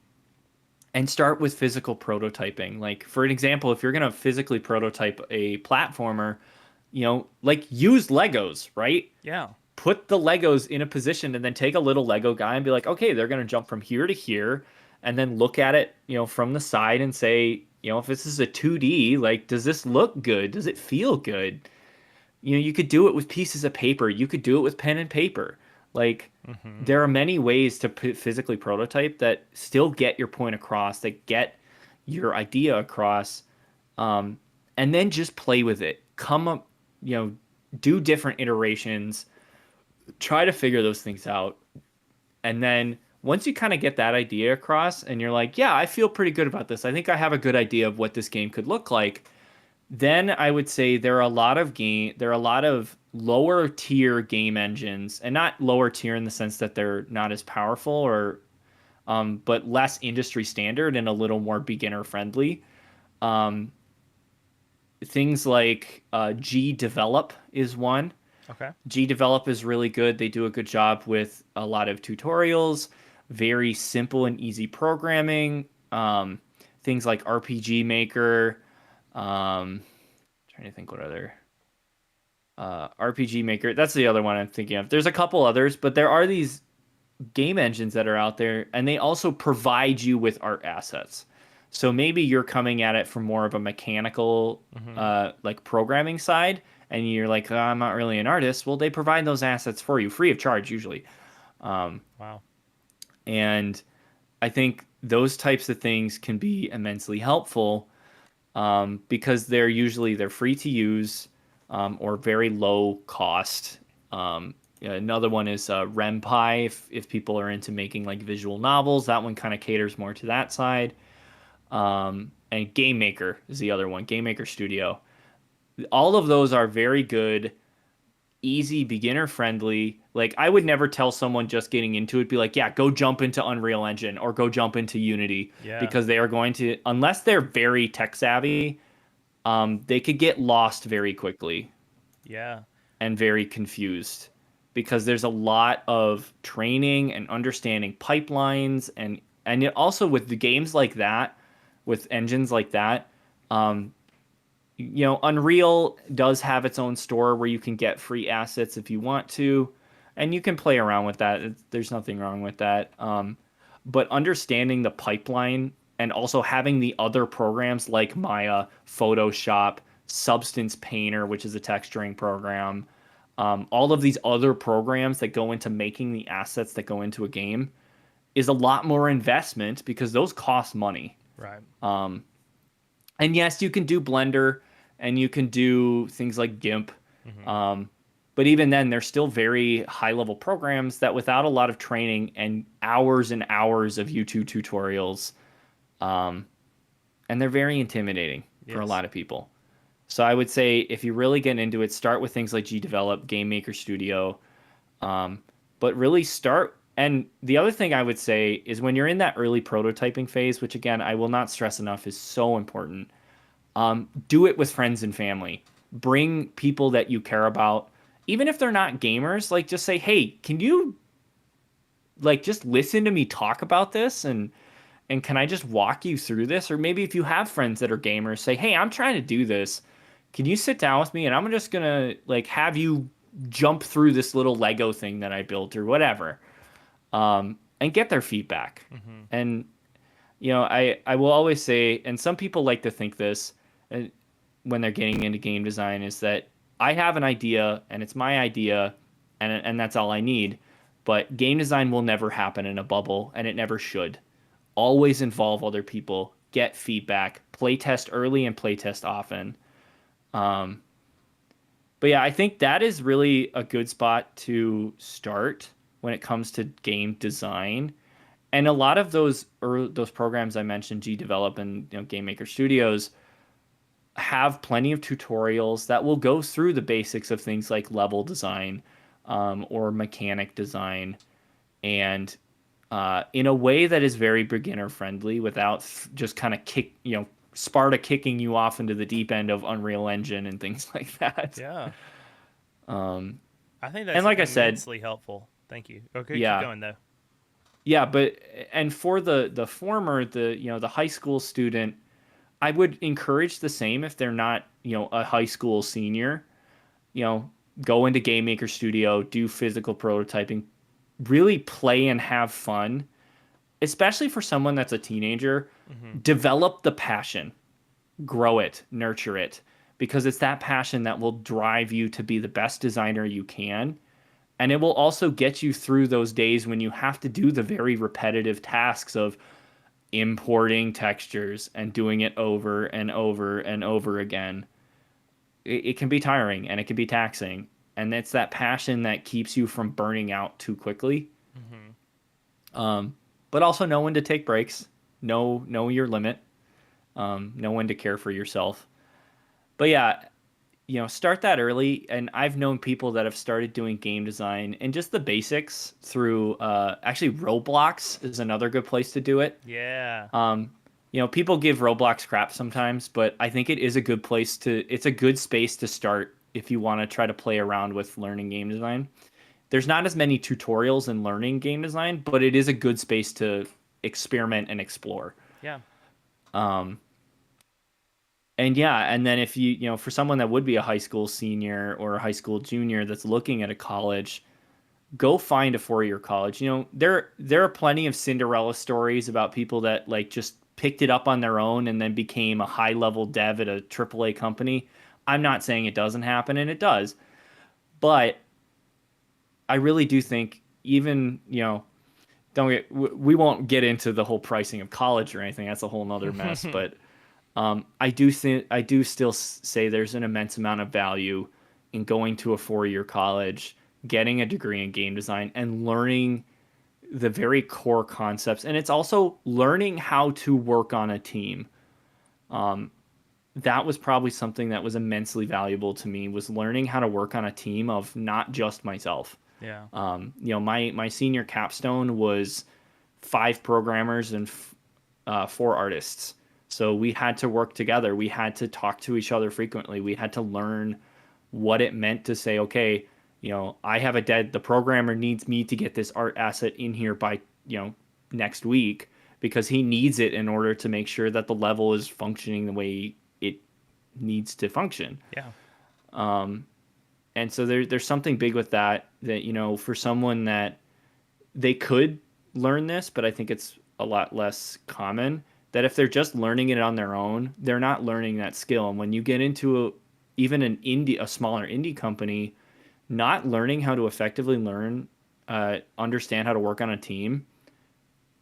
And start with physical prototyping. Like for an example, if you're gonna physically prototype a platformer, like use Legos, right? Yeah. Put the Legos in a position and then take a little Lego guy and be like, okay, they're gonna jump from here to here, and then look at it, from the side and say, if this is a 2D, like, does this look good? Does it feel good? You could do it with pieces of paper. You could do it with pen and paper. Like, Hmm. there are many ways to physically prototype that still get your point across, that get your idea across, um, and then just play with it. Come up, do different iterations, try to figure those things out. And then once you kind of get that idea across and you're like, yeah, I feel pretty good about this. I think I have a good idea of what this game could look like. Then I would say there are a lot of lower tier game engines, and not lower tier in the sense that they're not as powerful or but less industry standard and a little more beginner friendly. Um, Things like G Develop is one. Okay. G Develop is really good. They do a good job with a lot of tutorials, very simple and easy programming. Things like RPG Maker. Trying to think what other RPG Maker. That's the other one I'm thinking of. There's a couple others, but there are these game engines that are out there, and they also provide you with art assets. So maybe you're coming at it from more of a mechanical, Hmm. like programming side, and you're like, "Oh, I'm not really an artist." Well, they provide those assets for you free of charge usually. Wow. And I think those types of things can be immensely helpful because they're free to use or very low cost. Yeah, another one is RemPy if people are into making like visual novels. That one kind of caters more to that side. And Game Maker is the other one, Game Maker Studio. All of those are very good, easy, beginner friendly. Like I would never tell someone just getting into it, be like, yeah, go jump into Unreal Engine or go jump into Unity Yeah. because they are going to, unless they're very tech savvy, they could get lost very quickly Yeah. and very confused because there's a lot of training and understanding pipelines and also with the games like that, with engines like that, um, Unreal does have its own store where you can get free assets if you want to, and you can play around with that. There's nothing wrong with that. But understanding the pipeline and also having the other programs like Maya, Photoshop, Substance Painter, which is a texturing program, all of these other programs that go into making the assets that go into a game is a lot more investment because those cost money. Right. And yes, you can do Blender and you can do things like GIMP. Hmm. Um, but even then, they're still very high level programs that without a lot of training and hours of YouTube tutorials, um, and they're very intimidating for a Yes. lot of people. So I would say if you really get into it, start with things like GDevelop, Game Maker Studio, but really start. And the other thing I would say is when you're in that early prototyping phase, which again, I will not stress enough is so important, do it with friends and family. Bring people that you care about. Even if they're not gamers, like just say, hey, can you like just listen to me talk about this and can I just walk you through this? Or maybe if you have friends that are gamers, say, hey, I'm trying to do this. Can you sit down with me and I'm just gonna like have you jump through this little Lego thing that I built or whatever. And get their feedback. Hmm. And I will always say, and some people like to think this uh, when they're getting into game design, is that I have an idea and it's my idea, and that's all I need. But game design will never happen in a bubble, and it never should. Always involve other people, get feedback, play test early and play test often. But yeah, I think that is really a good spot to start when it comes to game design. And a lot of those programs I mentioned, G Develop and Game Maker Studios, have plenty of tutorials that will go through the basics of things like level design, or mechanic design, and in a way that is very beginner friendly without just kind of Sparta kicking you off into the deep end of Unreal Engine and things like that. Yeah. Um, I think and that's like I said, immensely helpful. Thank you. Okay, keep yeah, going though. yeah, but and for the former, the high school student, I would encourage the same if they're not a high school senior. You know, go into Game Maker Studio, do physical prototyping, really play and have fun, especially for someone that's a teenager. Hmm. Develop the passion, grow it, nurture it, because it's that passion that will drive you to be the best designer you can. And it will also get you through those days when you have to do the very repetitive tasks of importing textures and doing it over and over and over again. It can be tiring and it can be taxing. And it's that passion that keeps you from burning out too quickly. Hmm. Um, but also know when to take breaks, know your limit, know when to care for yourself. But yeah, start that early. And I've known people that have started doing game design and just the basics through, actually Roblox is another good place to do it. Yeah. Um, People give Roblox crap sometimes, but I think it is a good place it's a good space to start if you want to try to play around with learning game design. There's not as many tutorials in learning game design, but it is a good space to experiment and explore. Yeah. Um, and yeah, and then if for someone that would be a high school senior or a high school junior that's looking at a college, go find a four-year college. There are plenty of Cinderella stories about people that like just picked it up on their own and then became a high-level dev at a AAA company. I'm not saying it doesn't happen, and it does, but I really do think even, don't get we won't get into the whole pricing of college or anything. That's a whole nother mess, but I do still say there's an immense amount of value in going to a four-year college, getting a degree in game design, and learning the very core concepts. And it's also learning how to work on a team. That was probably something that was immensely valuable to me, was learning how to work on a team of not just myself. Yeah. My senior capstone was five programmers and four artists. So we had to work together. We had to talk to each other frequently. We had to learn what it meant to say, okay, the programmer needs me to get this art asset in here by, next week because he needs it in order to make sure that the level is functioning the way it needs to function. Yeah. And so there's something big with that, for someone that they could learn this, but I think it's a lot less common that if they're just learning it on their own, they're not learning that skill. And when you get into even a smaller indie company, not learning how to effectively understand how to work on a team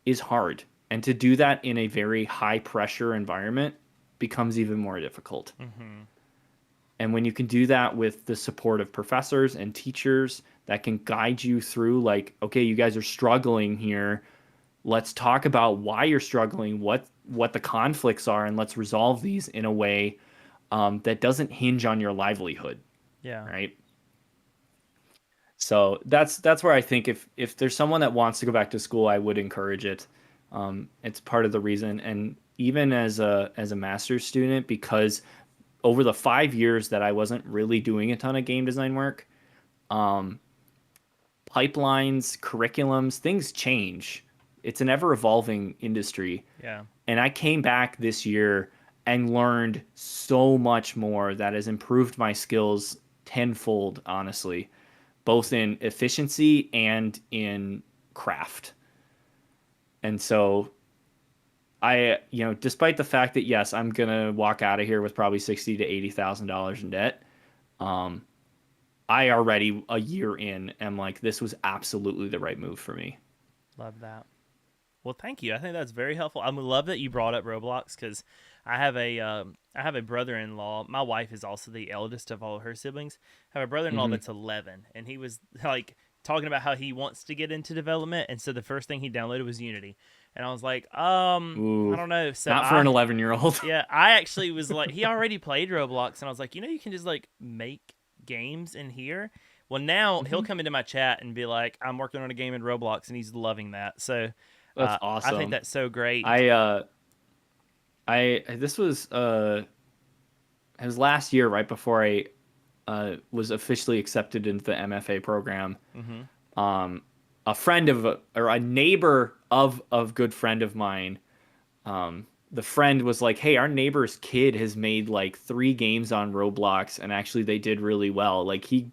is hard. And to do that in a very high pressure environment becomes even more difficult. Hmm. And when you can do that with the support of professors and teachers that can guide you through, like, okay, you guys are struggling here. Let's talk about why you're struggling, what the conflicts are, and let's resolve these in a way that doesn't hinge on your livelihood, Yeah. right? So that's where I think if there's someone that wants to go back to school, I would encourage it. It's part of the reason, and even as a master's student, because over the 5 years that I wasn't really doing a ton of game design work, um, pipelines, curriculums, things change. It's an ever evolving industry. Yeah. And I came back this year and learned so much more that has improved my skills tenfold, honestly, both in efficiency and in craft. And so despite the fact that yes, I'm gonna walk out of here with probably 60 to $80,000 in debt, um, I already a year in am like, this was absolutely the right move for me. Love that. Well, thank you. I think that's very helpful. I love that you brought up Roblox because I have a brother-in-law. My wife is also the eldest of all her siblings. I have a brother-in-law Hmm. that's 11, and he was like talking about how he wants to get into development, and so the first thing he downloaded was Unity, and I was like, I Ooh, don't know. So not for an 11-year-old. yeah, I actually was like, he already played Roblox, and I was like, you can just like make games in here. Well, now he'll Hmm. come into my chat and be like, I'm working on a game in Roblox, and he's loving that. So That's I think awesome. that's so great. I this was it was last year, right before I was officially accepted into the MFA program. Hmm. Um, a friend of or a neighbor of good friend of mine. The friend was like, "Hey, our neighbor's kid has made like 3 games on Roblox, and actually they did really well. Like he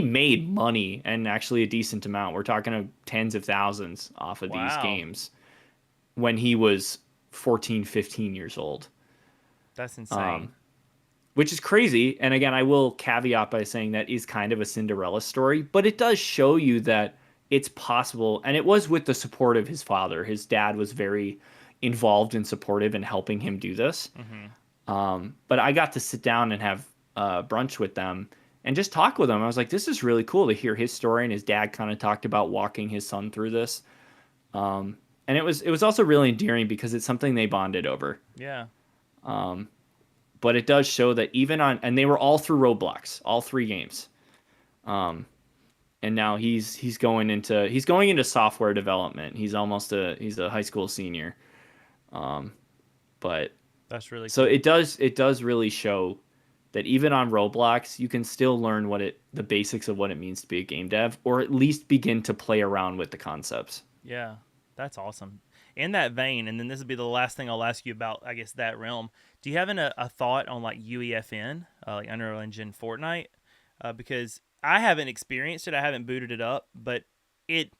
made money and actually a decent amount. We're talking of tens of thousands off of these Wow, games when he was 14, 15 years old." that's insane. Um, which is crazy. And again, I will caveat by saying that is kind of a Cinderella story, but it does show you that it's possible. And it was with the support of his father. His dad was very involved and supportive in helping him do this. Hmm. But I got to sit down and have brunch with them and just talk with him. I was like, this is really cool to hear his story. And his dad kind of talked about walking his son through this. And it was also really endearing because it's something they bonded over. Yeah, But it does show that even on, and they were all through Roblox, all 3 games. And now he's going into software development. He's a high school senior. But that's really so cool. it does really show that even on Roblox, you can still learn the basics of what it means to be a game dev, or at least begin to play around with the concepts. Yeah, that's awesome. In that vein, and then this will be the last thing I'll ask you about, I guess, that realm. Do you have a thought on like UEFN, like Unreal Engine Fortnite? Because I haven't experienced it, I haven't booted it up, but it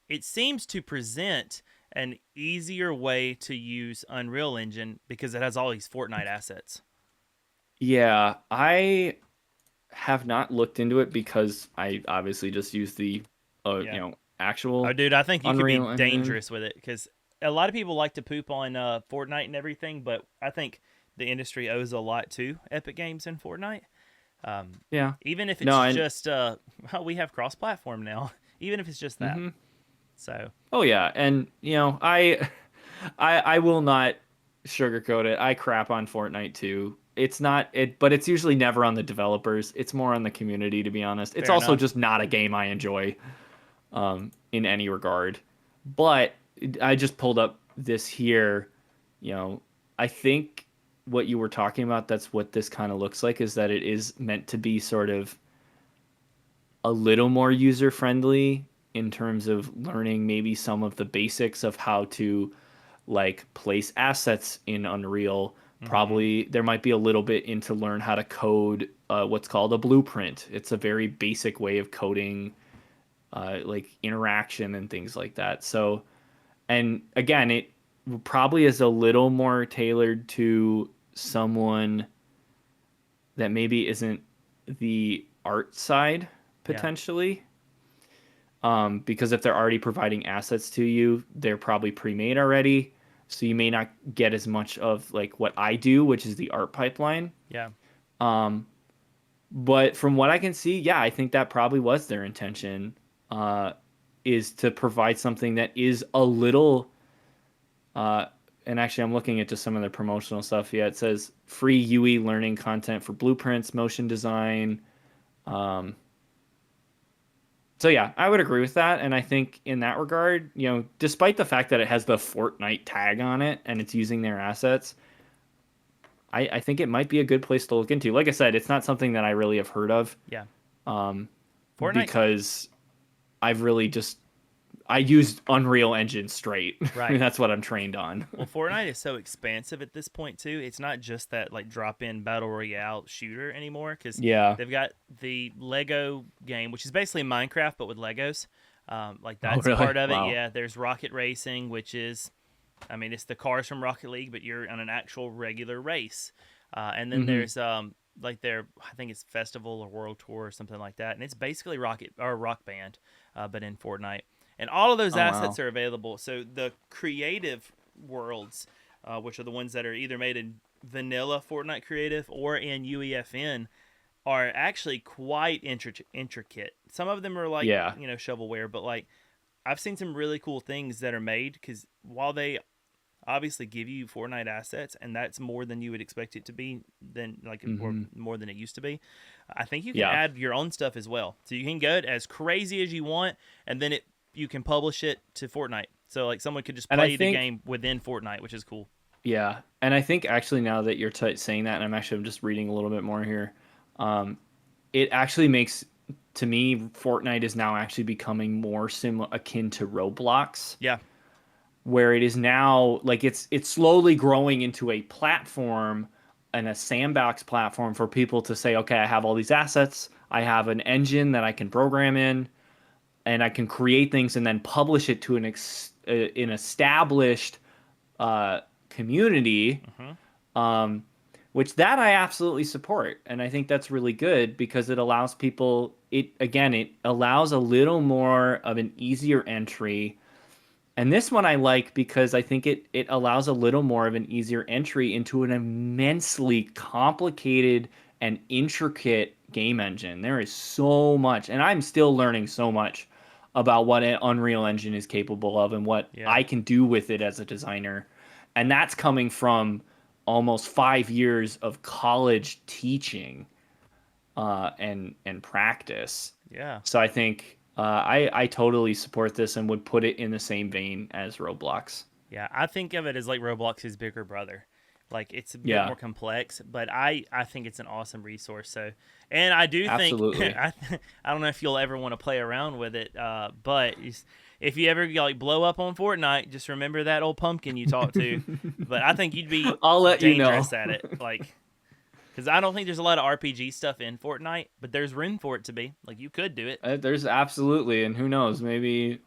it seems to present an easier way to use Unreal Engine because it has all these Fortnite assets. Yeah, I have not looked into it because I obviously just use the Yeah. Oh, actual dude, I think you could be Unreal Engine. dangerous with it because a lot of people like to poop on Fortnite and everything, but I think the industry owes a lot to Epic Games and Fortnite. Um, Yeah. even if No, it's and just, well, we have cross-platform now. Even if it's just that. hmm So oh yeah, and I will not sugarcoat it. I crap on Fortnite too. It's not it, but it's usually never on the developers. It's more on the community, to be honest. It's fair also enough. just not a game I enjoy in any regard. But I just pulled up this here. You know, I think what you were talking about, that's what this kind of looks like, is that it is meant to be sort of a little more user friendly in terms of learning maybe some of the basics of how to like place assets in Unreal. Hmm. Probably there might be a little bit into learn how to code what's called a blueprint. It's a very basic way of coding like interaction and things like that. So, and again, it probably is a little more tailored to someone that maybe isn't the art side Yeah. potentially. Because if they're already providing assets to you, they're probably pre-made already. So you may not get as much of like what I do, which is the art pipeline. Yeah. But from what I can see, yeah, I think that probably was their intention, is to provide something that is a little. Uh, and actually, I'm looking at just some of the promotional stuff. Yeah, it says free UE learning content for blueprints, motion design. So yeah, I would agree with that, and I think in that regard, despite the fact that it has the Fortnite tag on it and it's using their assets, I think it might be a good place to look into. Like I said, it's not something that I really have heard of Yeah. Fortnite. because I've really just I used Unreal Engine straight. Right. That's what I'm trained on. Well, Fortnite is so expansive at this point too. It's not just that like drop-in battle royale shooter anymore because Yeah. they've got the Lego game, which is basically Minecraft but with Legos. Like Oh, that's really? part of it. Wow. Yeah. There's Rocket Racing, which is, I mean, it's the cars from Rocket League, but you're on an actual regular race. And then Hmm. there's like their, I think it's Festival or World Tour or something like that, and it's basically Rocket or Rock Band, but in Fortnite. And all of those Oh, assets wow. are available. So the creative worlds which are the ones that are either made in vanilla Fortnite Creative or in UEFN, are actually quite intricate. Some of them are like, Yeah. shovelware, but like I've seen some really cool things that are made because while they obviously give you Fortnite assets, and that's more than you would expect it to be, than like or Hmm. more than it used to be. I think you can Yeah. add your own stuff as well, so you can go as crazy as you want, and then you can publish it to Fortnite. So like someone could just And I play the think, game within Fortnite, which is cool. yeah. And I think actually now that you're saying that, and I'm just reading a little bit more here, um, it actually makes, to me, Fortnite is now actually becoming more similar, akin to Roblox, Yeah. where it is now like it's slowly growing into a platform and a sandbox platform for people to say, okay, I have all these assets, I have an engine that I can program in, and I can create things and then publish it to an established community, Hmm. um, which that I absolutely support, and I think that's really good because it allows people. It allows a little more of an easier entry, and this one I like because I think it allows a little more of an easier entry into an immensely complicated and intricate game engine. There is so much, and I'm still learning so much about what an Unreal Engine is capable of and what Yeah. I can do with it as a designer. And that's coming from almost 5 years of college teaching and practice. Yeah. So I think I totally support this and would put it in the same vein as Roblox. Yeah, I think of it as like Roblox's bigger brother. Like it's a bit Yeah, more complex, but I think it's an awesome resource. So, and I do think absolutely. I don't know if you'll ever want to play around with it, but if you ever like blow up on Fortnite, just remember that old pumpkin you talked to. But I think you'd be I'll let you know. dangerous at it, like because I don't think there's a lot of RPG stuff in Fortnite, but there's room for it to be. Like you could do it. There's absolutely, and who knows, maybe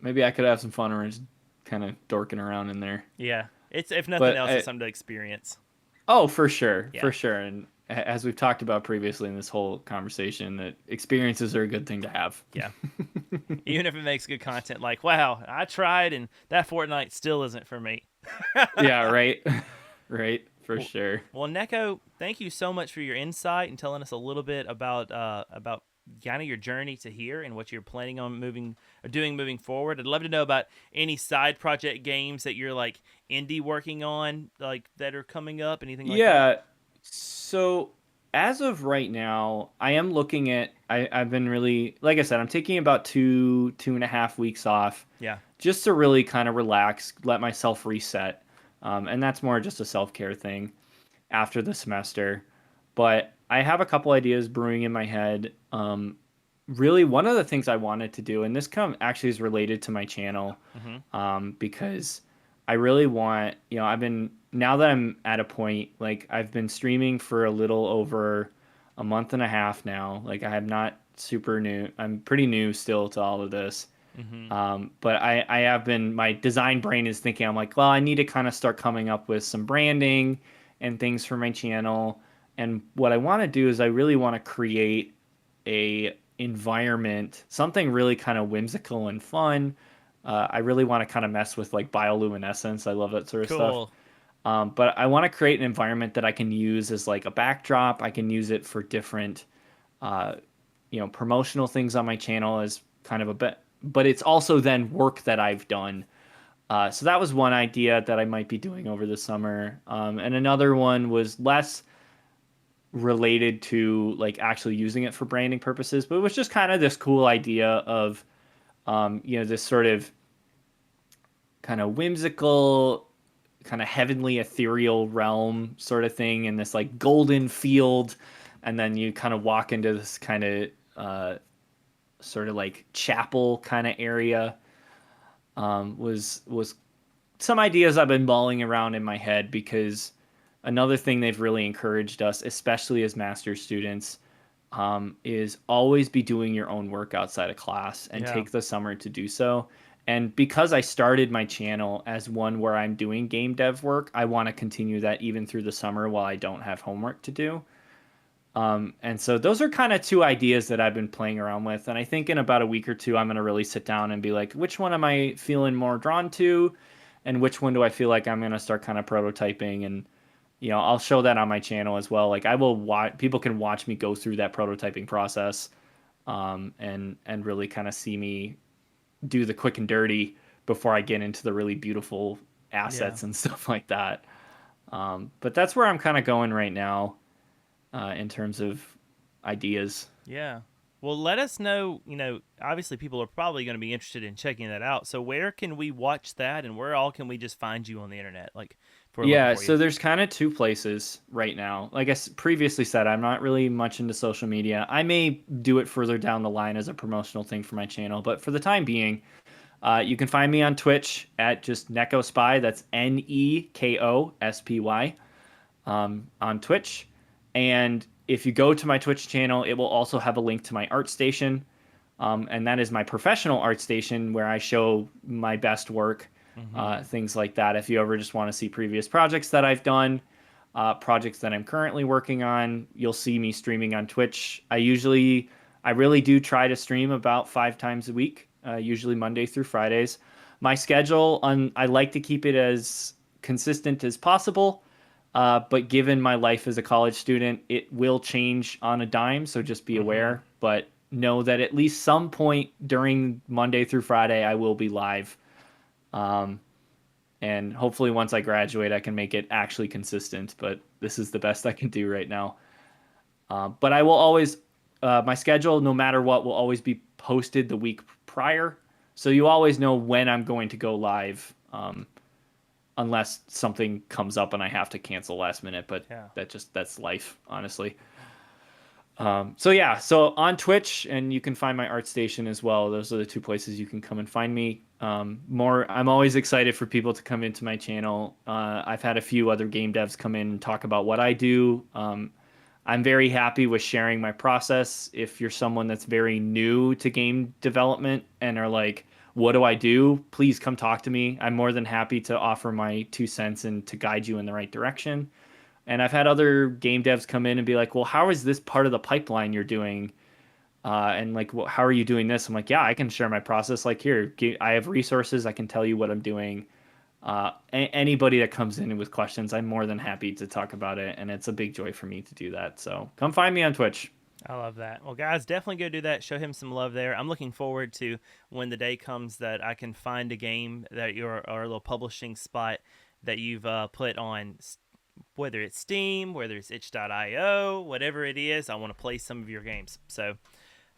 I could have some fun or just kind of dorking around in there. Yeah, it's if nothing But else, it's something to experience. oh, for sure, Yeah. for sure. And as we've talked about previously in this whole conversation, that experiences are a good thing to have. Yeah. Even if it makes good content, like, wow, I tried and that Fortnite still isn't for me. Yeah, right, right, for Well, sure. well, Neko, thank you so much for your insight and telling us a little bit about kind of your journey to here and what you're planning on doing moving forward. I'd love to know about any side project games that you're like indie working on, like that are coming up, anything like that. Yeah. So as of right now, I am looking at. I've been really, like I said, I'm taking about 2.5 weeks off, Yeah. just to really kind of relax, let myself reset, and that's more just a self care thing after the semester. But I have a couple ideas brewing in my head. Really, one of the things I wanted to do, and this come actually is related to my channel, Mm-hmm. because I really want, I've been, now that I'm at a point, like I've been streaming for a little over a month and a half now. Like I am not super new. I'm pretty new still to all of this. Mm-hmm. But I have been, my design brain is thinking, I'm like, well, I need to kind of start coming up with some branding and things for my channel. And what I want to do is I really want to create a environment, something really kind of whimsical and fun. I really want to kind of mess with like bioluminescence. I love that sort of stuff. Cool. But I want to create an environment that I can use as like a backdrop. I can use it for different, uh, promotional things on my channel as kind of a bit, but it's also then work that I've done. So that was one idea that I might be doing over the summer. And another one was less related to like actually using it for branding purposes, but it was just kind of this cool idea of, this sort of kind of whimsical, kind of heavenly ethereal realm sort of thing in this like golden field. And then you kind of walk into this kind of sort of like chapel kind of area. Was some ideas I've been mulling around in my head because another thing they've really encouraged us, especially as master's students, is always be doing your own work outside of class and Yeah. take the summer to do so. And because I started my channel as one where I'm doing game dev work, I want to continue that even through the summer while I don't have homework to do. And so those are kind of two ideas that I've been playing around with. And I think in about a week or two, I'm going to really sit down and be like, which one am I feeling more drawn to? and which one do I feel like I'm gonna start kind of prototyping, and I'll show that on my channel as well. Like I will watch, people can watch me go through that prototyping process, and really kind of see me do the quick and dirty before I get into the really beautiful Yeah. assets and stuff like that. But that's where I'm kind of going right now, in terms of ideas. Yeah. Well, let us know. Obviously, people are probably going to be interested in checking that out. So, where can we watch that, and where all can we just find you on the internet? Like, if we're looking Yeah, for you. so there's kind of two places right now. Like previously said, I'm not really much into social media. I may do it further down the line as a promotional thing for my channel, but for the time being, you can find me on Twitch at just NekoSpy. That's NekoSpy, on Twitch. And if you go to my Twitch channel, it will also have a link to my art station. And that is my professional art station where I show my best work, Mm-hmm. things like that. If you ever just want to see previous projects that I've done, projects that I'm currently working on, you'll see me streaming on Twitch. I really do try to stream about 5 times a week, usually Monday through Fridays. My schedule, I like to keep it as consistent as possible. But given my life as a college student, it will change on a dime, so just be Mm-hmm. aware. But know that at least some point during Monday through Friday, I will be live. Um, and hopefully, once I graduate, I can make it actually consistent. But this is the best I can do right now. But I will always, my schedule, no matter what, will always be posted the week prior. So you always know when I'm going to go live. Unless something comes up and I have to cancel last minute, but Yeah. that's life, honestly. So yeah, so on Twitch, and you can find my art station as well. Those are the two places you can come and find me. I'm always excited for people to come into my channel. I've had a few other game devs come in and talk about what I do. I'm very happy with sharing my process. If you're someone that's very new to game development and are like, what do I do? Please come talk to me. I'm more than happy to offer my 2 cents and to guide you in the right direction. And I've had other game devs come in and be like, well, how is this part of the pipeline you're doing? And like, well, how are you doing this? I'm like, yeah, I can share my process. Like, here, I have resources. I can tell you what I'm doing. Anybody that comes in with questions, I'm more than happy to talk about it. And it's a big joy for me to do that. So come find me on Twitch. I love that. Well, guys, definitely go do that. Show him some love there. I'm looking forward to when the day comes that I can find a game that your or a little publishing spot that you've put on, whether it's Steam, whether it's itch.io, whatever it is. I want to play some of your games. So,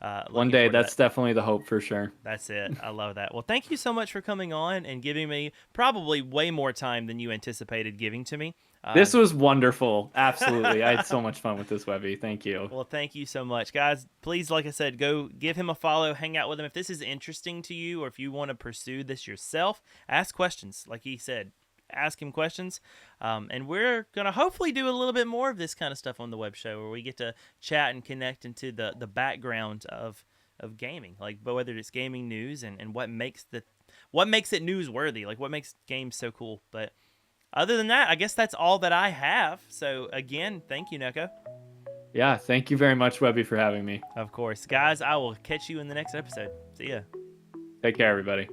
One looking day, forward to that. that's definitely the hope for sure. That's it. I love that. Well, thank you so much for coming on and giving me probably way more time than you anticipated giving to me. Uh, This was wonderful. Absolutely. I had so much fun with this, Webby. Thank you. Well, thank you so much, guys. Please, like I said, go give him a follow, hang out with him. If this is interesting to you, or if you want to pursue this yourself, ask questions. Like he said, ask him questions. And we're gonna hopefully do a little bit more of this kind of stuff on the web show, where we get to chat and connect into the background of gaming, like but whether it's gaming news and what makes it newsworthy, like what makes games so cool. But other than that, I guess that's all that I have. So again, thank you, Neko. Yeah. Thank you very much, Webby, for having me. Of course. Guys, I will catch you in the next episode. See ya. Take care, everybody.